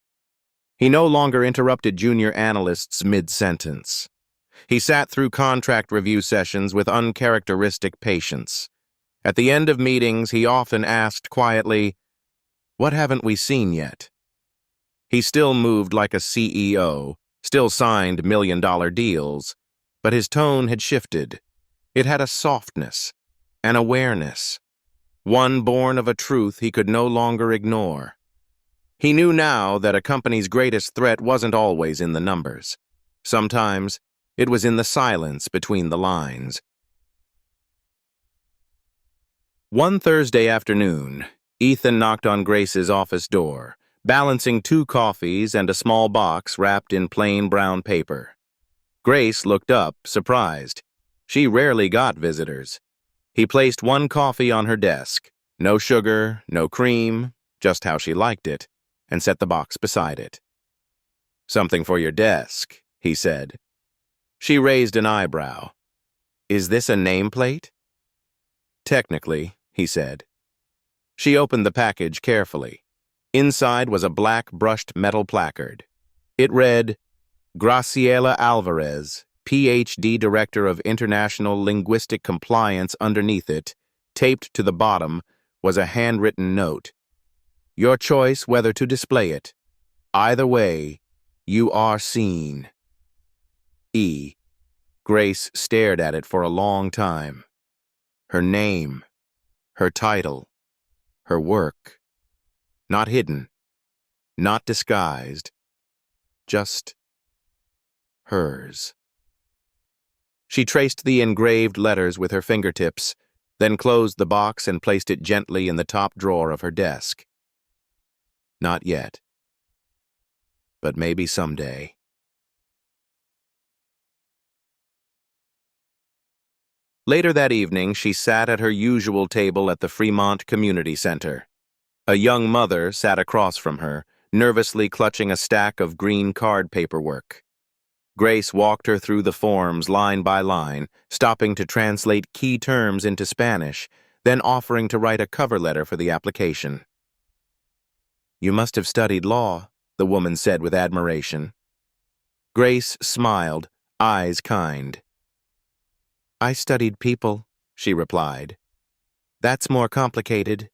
S1: He no longer interrupted junior analysts mid-sentence. He sat through contract review sessions with uncharacteristic patience. At the end of meetings, he often asked quietly, "What haven't we seen yet?" He still moved like a CEO, still signed million-dollar deals, but his tone had shifted. It had a softness, an awareness, one born of a truth he could no longer ignore. He knew now that a company's greatest threat wasn't always in the numbers. Sometimes, it was in the silence between the lines. One Thursday afternoon, Ethan knocked on Grace's office door, balancing 2 coffees and a small box wrapped in plain brown paper. Grace looked up, surprised. She rarely got visitors. He placed 1 coffee on her desk, no sugar, no cream, just how she liked it, and set the box beside it. "Something for your desk," he said. She raised an eyebrow. "Is this a nameplate?" "Technically," he said. She opened the package carefully. Inside was a black brushed metal placard. It read, "Graciela Alvarez, PhD Director of International Linguistic Compliance." Underneath it, taped to the bottom, was a handwritten note. "Your choice whether to display it. Either way, you are seen." E. Grace stared at it for a long time. Her name, her title, her work. Not hidden, not disguised, just hers. She traced the engraved letters with her fingertips, then closed the box and placed it gently in the top drawer of her desk. Not yet. But maybe someday. Later that evening, she sat at her usual table at the Fremont Community Center. A young mother sat across from her, nervously clutching a stack of green card paperwork. Grace walked her through the forms line by line, stopping to translate key terms into Spanish, then offering to write a cover letter for the application. "You must have studied law," the woman said with admiration. Grace smiled, eyes kind. "I studied people," she replied. "That's more complicated."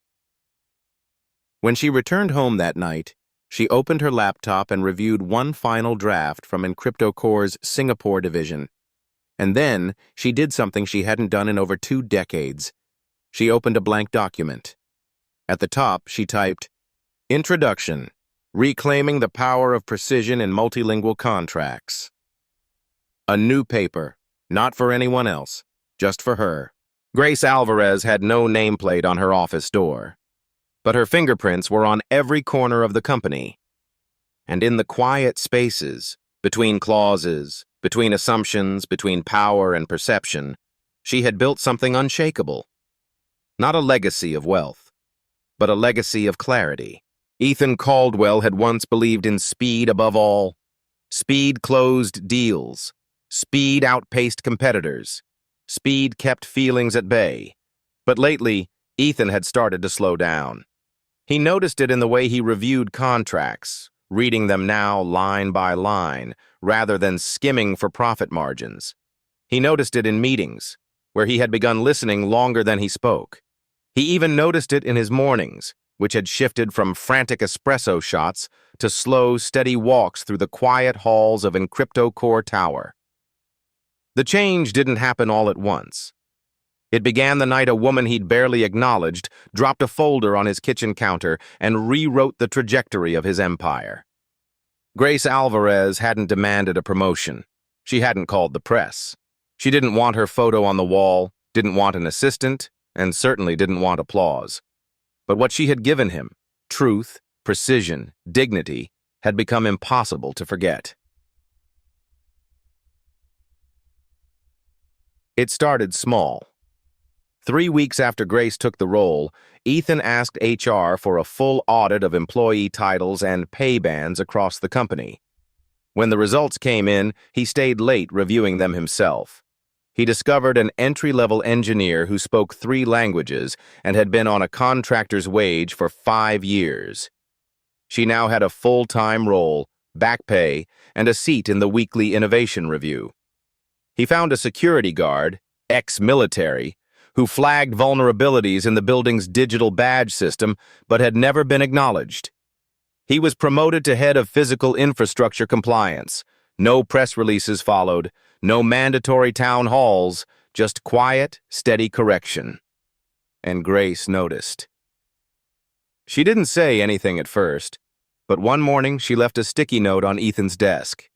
S1: When she returned home that night, she opened her laptop and reviewed one final draft from EncryptoCore's Singapore division. And then she did something she hadn't done in over 2 decades. She opened a blank document. At the top, she typed, "Introduction, Reclaiming the Power of Precision in Multilingual Contracts." A new paper, not for anyone else, just for her. Grace Alvarez had no nameplate on her office door, but her fingerprints were on every corner of the company. And in the quiet spaces, between clauses, between assumptions, between power and perception, she had built something unshakable. Not a legacy of wealth, but a legacy of clarity. Ethan Caldwell had once believed in speed above all. Speed closed deals. Speed outpaced competitors. Speed kept feelings at bay. But lately, Ethan had started to slow down. He noticed it in the way he reviewed contracts, reading them now line by line, rather than skimming for profit margins. He noticed it in meetings, where he had begun listening longer than he spoke. He even noticed it in his mornings, which had shifted from frantic espresso shots to slow, steady walks through the quiet halls of EncryptoCore Tower. The change didn't happen all at once. It began the night a woman he'd barely acknowledged dropped a folder on his kitchen counter and rewrote the trajectory of his empire. Grace Alvarez hadn't demanded a promotion. She hadn't called the press. She didn't want her photo on the wall, didn't want an assistant, and certainly didn't want applause. But what she had given him, truth, precision, dignity, had become impossible to forget. It started small. 3 weeks after Grace took the role, Ethan asked HR for a full audit of employee titles and pay bands across the company. When the results came in, he stayed late reviewing them himself. He discovered an entry-level engineer who spoke 3 languages and had been on a contractor's wage for 5 years. She now had a full-time role, back pay, and a seat in the weekly innovation review. He found a security guard, ex-military, who flagged vulnerabilities in the building's digital badge system but had never been acknowledged. He was promoted to head of physical infrastructure compliance. No press releases followed, no mandatory town halls, just quiet, steady correction. And Grace noticed. She didn't say anything at first, but one morning she left a sticky note on Ethan's desk.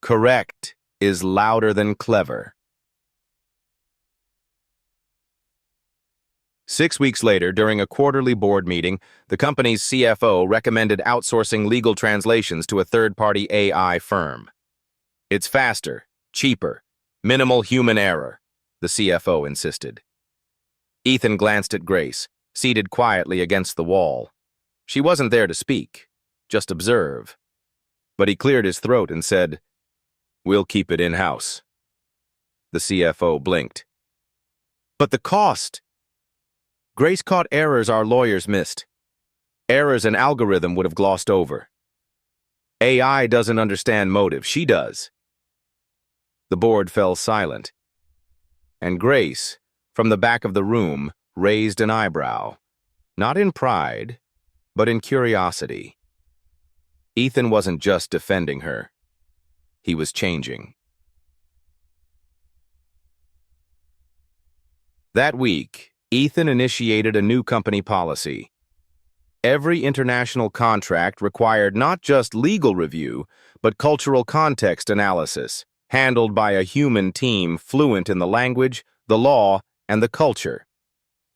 S1: "Correct is louder than clever." 6 weeks later, during a quarterly board meeting, the company's CFO recommended outsourcing legal translations to a third-party AI firm. "It's faster, cheaper, minimal human error," the CFO insisted. Ethan glanced at Grace, seated quietly against the wall. She wasn't there to speak, just observe. But he cleared his throat and said, "We'll keep it in-house." The CFO blinked. "But the cost!" Grace caught errors our lawyers missed. Errors an algorithm would have glossed over. AI doesn't understand motive. She does. The board fell silent. And Grace, from the back of the room, raised an eyebrow. Not in pride, but in curiosity. Ethan wasn't just defending her. He was changing. That week, Ethan initiated a new company policy. Every international contract required not just legal review, but cultural context analysis, handled by a human team fluent in the language, the law, and the culture.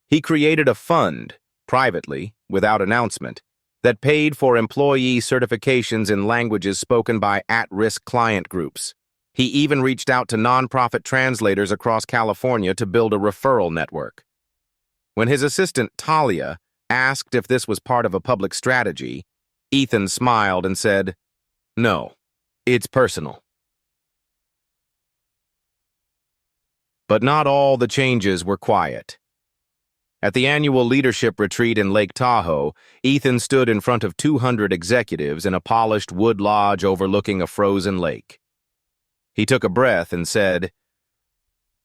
S1: He created a fund, privately, without announcement, that paid for employee certifications in languages spoken by at-risk client groups. He even reached out to nonprofit translators across California to build a referral network. When his assistant, Talia, asked if this was part of a public strategy, Ethan smiled and said, "No, it's personal." But not all the changes were quiet. At the annual leadership retreat in Lake Tahoe, Ethan stood in front of 200 executives in a polished wood lodge overlooking a frozen lake. He took a breath and said,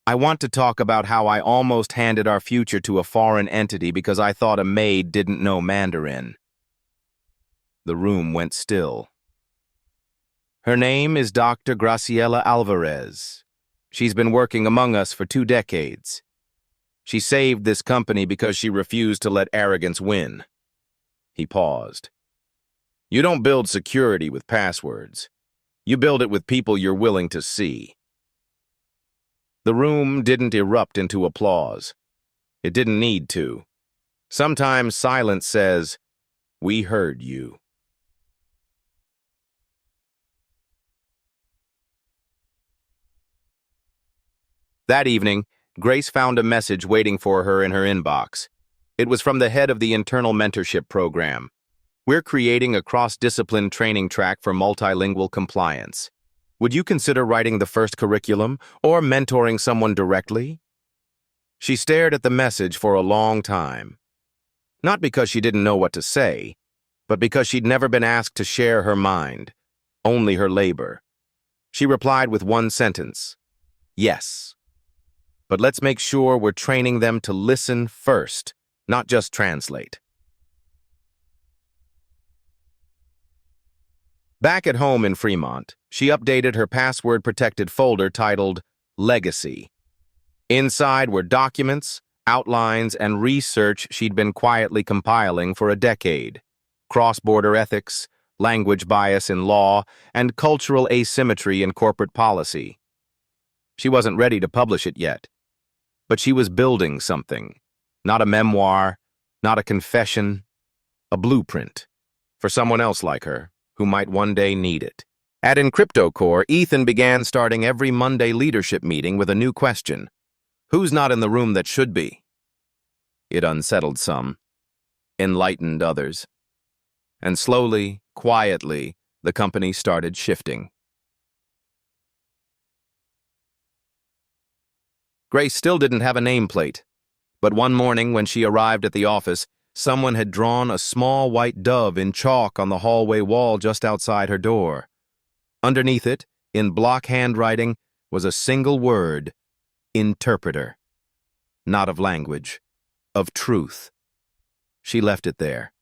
S1: "I want to talk about how I almost handed our future to a foreign entity because I thought a maid didn't know Mandarin." The room went still. "Her name is Dr. Graciela Alvarez. She's been working among us for 2 decades. She saved this company because she refused to let arrogance win." He paused. "You don't build security with passwords. You build it with people you're willing to see." The room didn't erupt into applause. It didn't need to. Sometimes silence says, "We heard you." That evening, Grace found a message waiting for her in her inbox. It was from the head of the internal mentorship program. "We're creating a cross-discipline training track for multilingual compliance. Would you consider writing the first curriculum or mentoring someone directly?" She stared at the message for a long time. Not because she didn't know what to say, but because she'd never been asked to share her mind, only her labor. She replied with one sentence, "Yes. But let's make sure we're training them to listen first, not just translate." Back at home in Fremont, she updated her password-protected folder titled Legacy. Inside were documents, outlines, and research she'd been quietly compiling for a decade: cross-border ethics, language bias in law, and cultural asymmetry in corporate policy. She wasn't ready to publish it yet, but she was building something. Not a memoir, not a confession, a blueprint for someone else like her who might one day need it. At EncryptoCore, Ethan began starting every Monday leadership meeting with a new question: who's not in the room that should be? It unsettled some, enlightened others. And slowly, quietly, the company started shifting. Grace still didn't have a nameplate, but one morning when she arrived at the office, someone had drawn a small white dove in chalk on the hallway wall just outside her door. Underneath it, in block handwriting, was a single word: interpreter. Not of language, of truth. She left it there.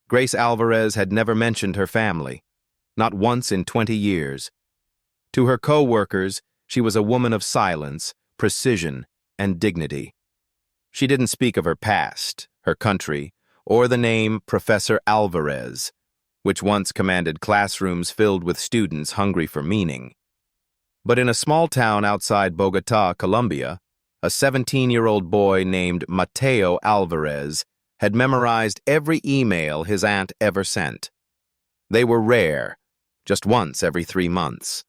S1: Grace Alvarez had never mentioned her family, not once in 20 years. To her co-workers, she was a woman of silence, precision, and dignity. She didn't speak of her past, her country, or the name Professor Alvarez, which once commanded classrooms filled with students hungry for meaning. But in a small town outside Bogota, Colombia, a 17-year-old boy named Mateo Alvarez had memorized every email his aunt ever sent. They were rare, just once every 3 months.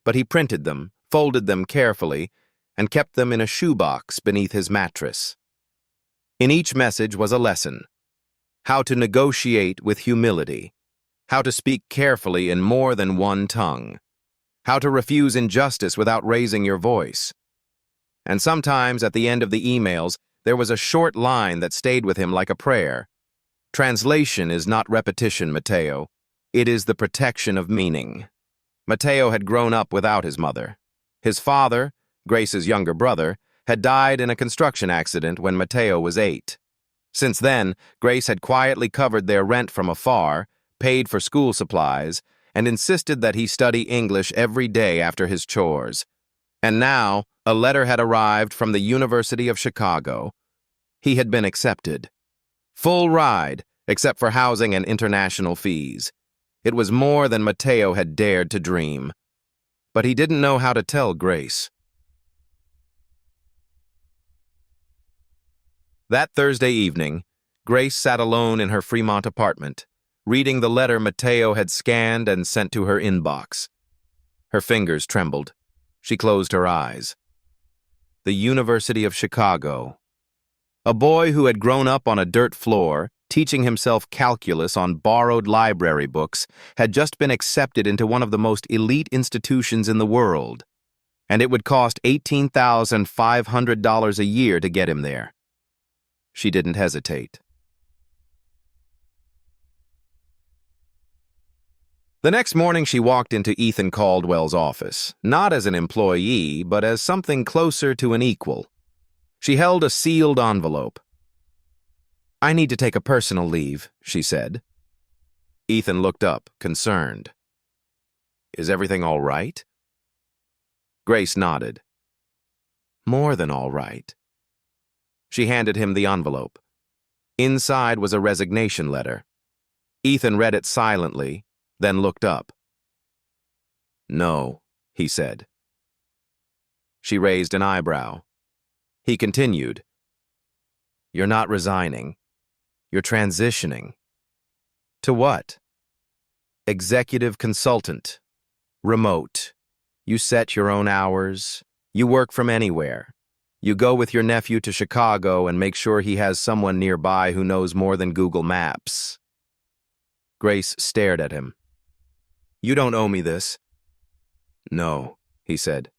S1: But he printed them, folded them carefully, and kept them in a shoebox beneath his mattress. In each message was a lesson: how to negotiate with humility, how to speak carefully in more than one tongue, how to refuse injustice without raising your voice. And sometimes at the end of the emails, there was a short line that stayed with him like a prayer: "Translation is not repetition, Mateo. It is the protection of meaning." Mateo had grown up without his mother. His father, Grace's younger brother, had died in a construction accident when Mateo was 8. Since then, Grace had quietly covered their rent from afar, paid for school supplies, and insisted that he study English every day after his chores. And now, a letter had arrived from the University of Chicago. He had been accepted. Full ride, except for housing and international fees. It was more than Mateo had dared to dream. But he didn't know how to tell Grace. That Thursday evening, Grace sat alone in her Fremont apartment, reading the letter Mateo had scanned and sent to her inbox. Her fingers trembled. She closed her eyes. The University of Chicago. A boy who had grown up on a dirt floor, teaching himself calculus on borrowed library books, had just been accepted into one of the most elite institutions in the world, and it would cost $18,500 a year to get him there. She didn't hesitate. The next morning, she walked into Ethan Caldwell's office, not as an employee, but as something closer to an equal. She held a sealed envelope. "I need to take a personal leave," she said. Ethan looked up, concerned. "Is everything all right?" Grace nodded. "More than all right." She handed him the envelope. Inside was a resignation letter. Ethan read it silently, then looked up. "No," he said. She raised an eyebrow. He continued. "You're not resigning. You're transitioning." "To what?" "Executive consultant. Remote. You set your own hours. You work from anywhere. You go with your nephew to Chicago and make sure he has someone nearby who knows more than Google Maps." Grace stared at him. "You don't owe me this." "No," he said.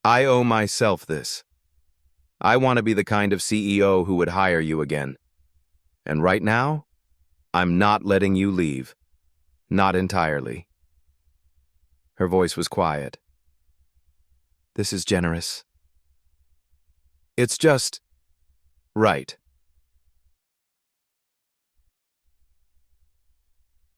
S1: "I owe myself this. I want to be the kind of CEO who would hire you again. And right now, I'm not letting you leave. Not entirely." Her voice was quiet. "This is generous." "It's just right."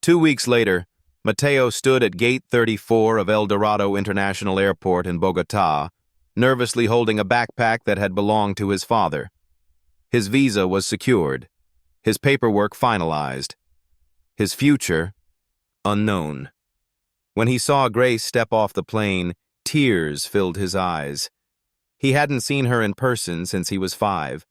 S1: 2 weeks later, Mateo stood at Gate 34 of El Dorado International Airport in Bogotá, nervously holding a backpack that had belonged to his father. His visa was secured, his paperwork finalized, his future unknown. When he saw Grace step off the plane, tears filled his eyes. He hadn't seen her in person since he was 5.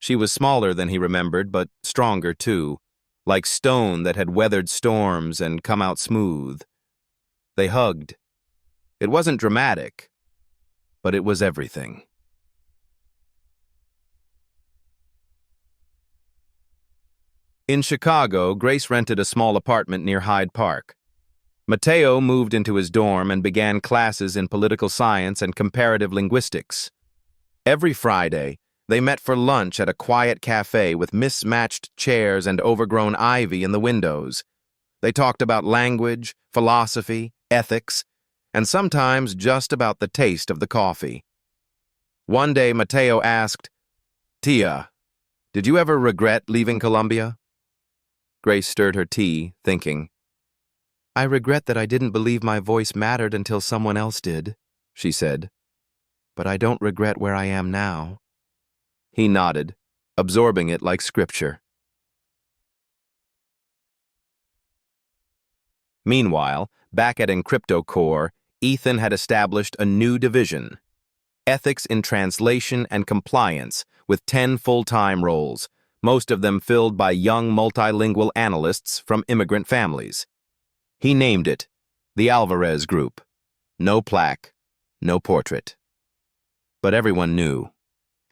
S1: She was smaller than he remembered, but stronger too, like stone that had weathered storms and come out smooth. They hugged. It wasn't dramatic, but it was everything. In Chicago, Grace rented a small apartment near Hyde Park. Mateo moved into his dorm and began classes in political science and comparative linguistics. Every Friday, they met for lunch at a quiet cafe with mismatched chairs and overgrown ivy in the windows. They talked about language, philosophy, ethics, and sometimes just about the taste of the coffee. One day, Mateo asked, "Tia, did you ever regret leaving Colombia?" Grace stirred her tea, thinking. "I regret that I didn't believe my voice mattered until someone else did," she said. "But I don't regret where I am now." He nodded, absorbing it like scripture. Meanwhile, back at EncryptoCore, Ethan had established a new division, Ethics in Translation and Compliance, with 10 full-time roles, most of them filled by young multilingual analysts from immigrant families. He named it the Alvarez Group. No plaque, no portrait. But everyone knew,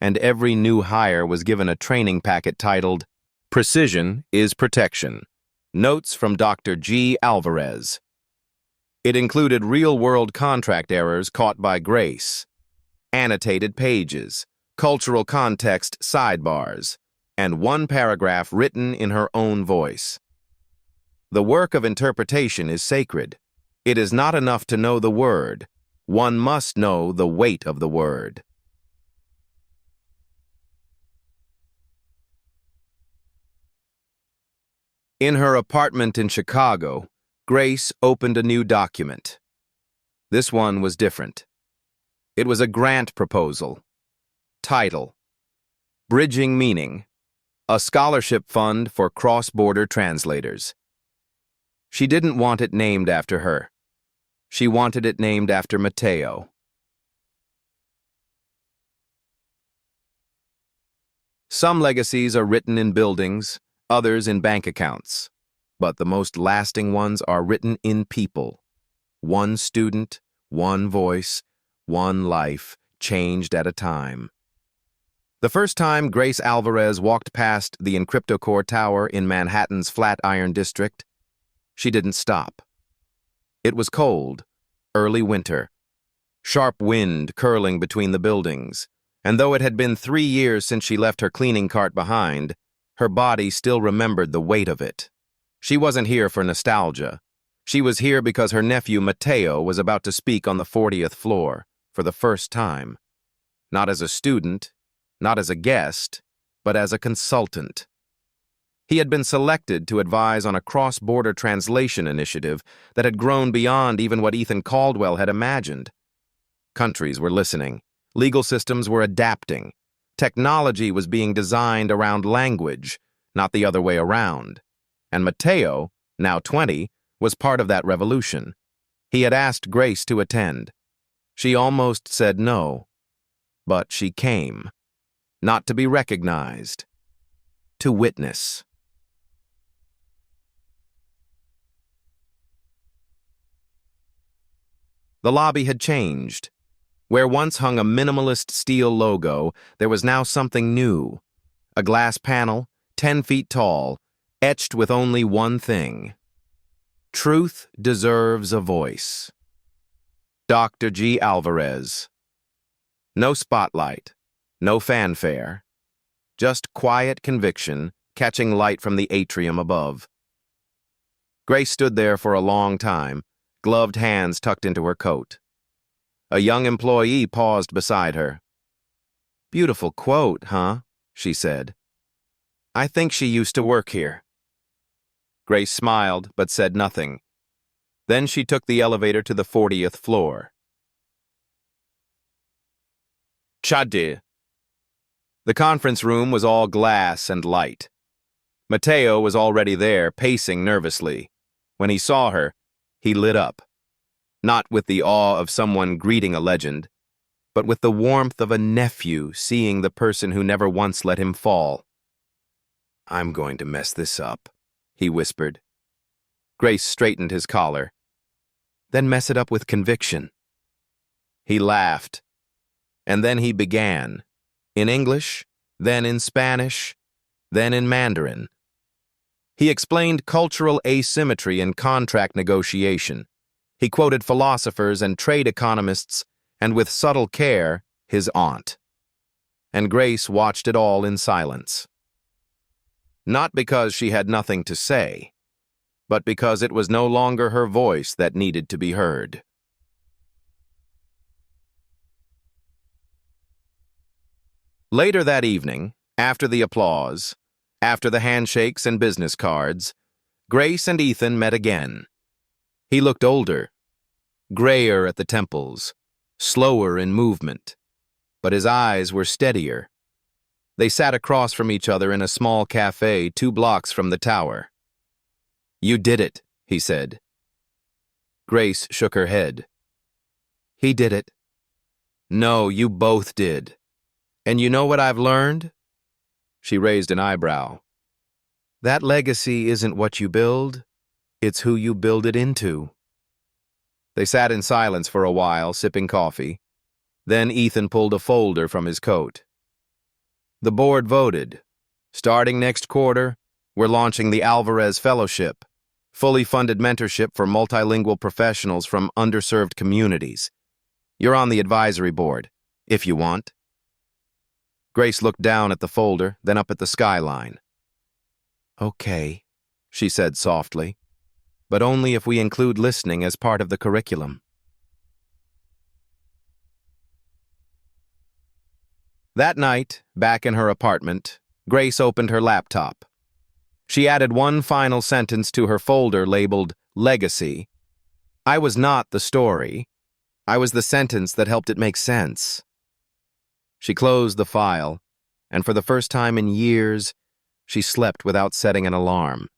S1: and every new hire was given a training packet titled Precision is Protection. Notes from Dr. G. Alvarez. It included real-world contract errors caught by Grace, annotated pages, cultural context sidebars, and one paragraph written in her own voice. The work of interpretation is sacred. It is not enough to know the word. One must know the weight of the word. In her apartment in Chicago, Grace opened a new document. This one was different. It was a grant proposal. Title: Bridging Meaning, a scholarship fund for cross-border translators. She didn't want it named after her. She wanted it named after Mateo. Some legacies are written in buildings, others in bank accounts, but the most lasting ones are written in people. One student, one voice, one life, changed at a time. The first time Grace Alvarez walked past the EncryptoCore Tower in Manhattan's Flatiron District, she didn't stop. It was cold, early winter, sharp wind curling between the buildings, and though it had been 3 years since she left her cleaning cart behind, her body still remembered the weight of it. She wasn't here for nostalgia. She was here because her nephew Mateo was about to speak on the 40th floor for the first time. Not as a student, not as a guest, but as a consultant. He had been selected to advise on a cross-border translation initiative that had grown beyond even what Ethan Caldwell had imagined. Countries were listening. Legal systems were adapting. Technology was being designed around language, not the other way around. And Mateo, now 20, was part of that revolution. He had asked Grace to attend. She almost said no. But she came. Not to be recognized. To witness. The lobby had changed. Where once hung a minimalist steel logo, there was now something new. A glass panel, 10 feet tall, etched with only one thing. Truth deserves a voice. Dr. G. Alvarez. No spotlight, no fanfare. Just quiet conviction, catching light from the atrium above. Grace stood there for a long time, gloved hands tucked into her coat. A young employee paused beside her. "Beautiful quote, huh?" she said. "I think she used to work here." Grace smiled, but said nothing. Then she took the elevator to the 40th floor. Chade. The conference room was all glass and light. Mateo was already there, pacing nervously. When he saw her, he lit up. Not with the awe of someone greeting a legend, but with the warmth of a nephew seeing the person who never once let him fall. "I'm going to mess this up," he whispered. Grace straightened his collar. "Then mess it up with conviction." He laughed. And then he began. In English, then in Spanish, then in Mandarin. He explained cultural asymmetry in contract negotiation. He quoted philosophers and trade economists, and with subtle care, his aunt. And Grace watched it all in silence. Not because she had nothing to say, but because it was no longer her voice that needed to be heard. Later that evening, after the applause, after the handshakes and business cards, Grace and Ethan met again. He looked older, grayer at the temples, slower in movement, but his eyes were steadier. They sat across from each other in a small cafe 2 blocks from the tower. "You did it," he said. Grace shook her head. "He did it." "No, you both did. And you know what I've learned?" She raised an eyebrow. "That legacy isn't what you build, it's who you build it into." They sat in silence for a while, sipping coffee. Then Ethan pulled a folder from his coat. The board voted. Starting next quarter, we're launching the Alvarez Fellowship, fully funded mentorship for multilingual professionals from underserved communities. You're on the advisory board, if you want. Grace looked down at the folder, then up at the skyline. "Okay," she said softly, "but only if we include listening as part of the curriculum." That night, back in her apartment, Grace opened her laptop. She added one final sentence to her folder labeled Legacy. I was not the story. I was the sentence that helped it make sense. She closed the file, and for the first time in years, she slept without setting an alarm.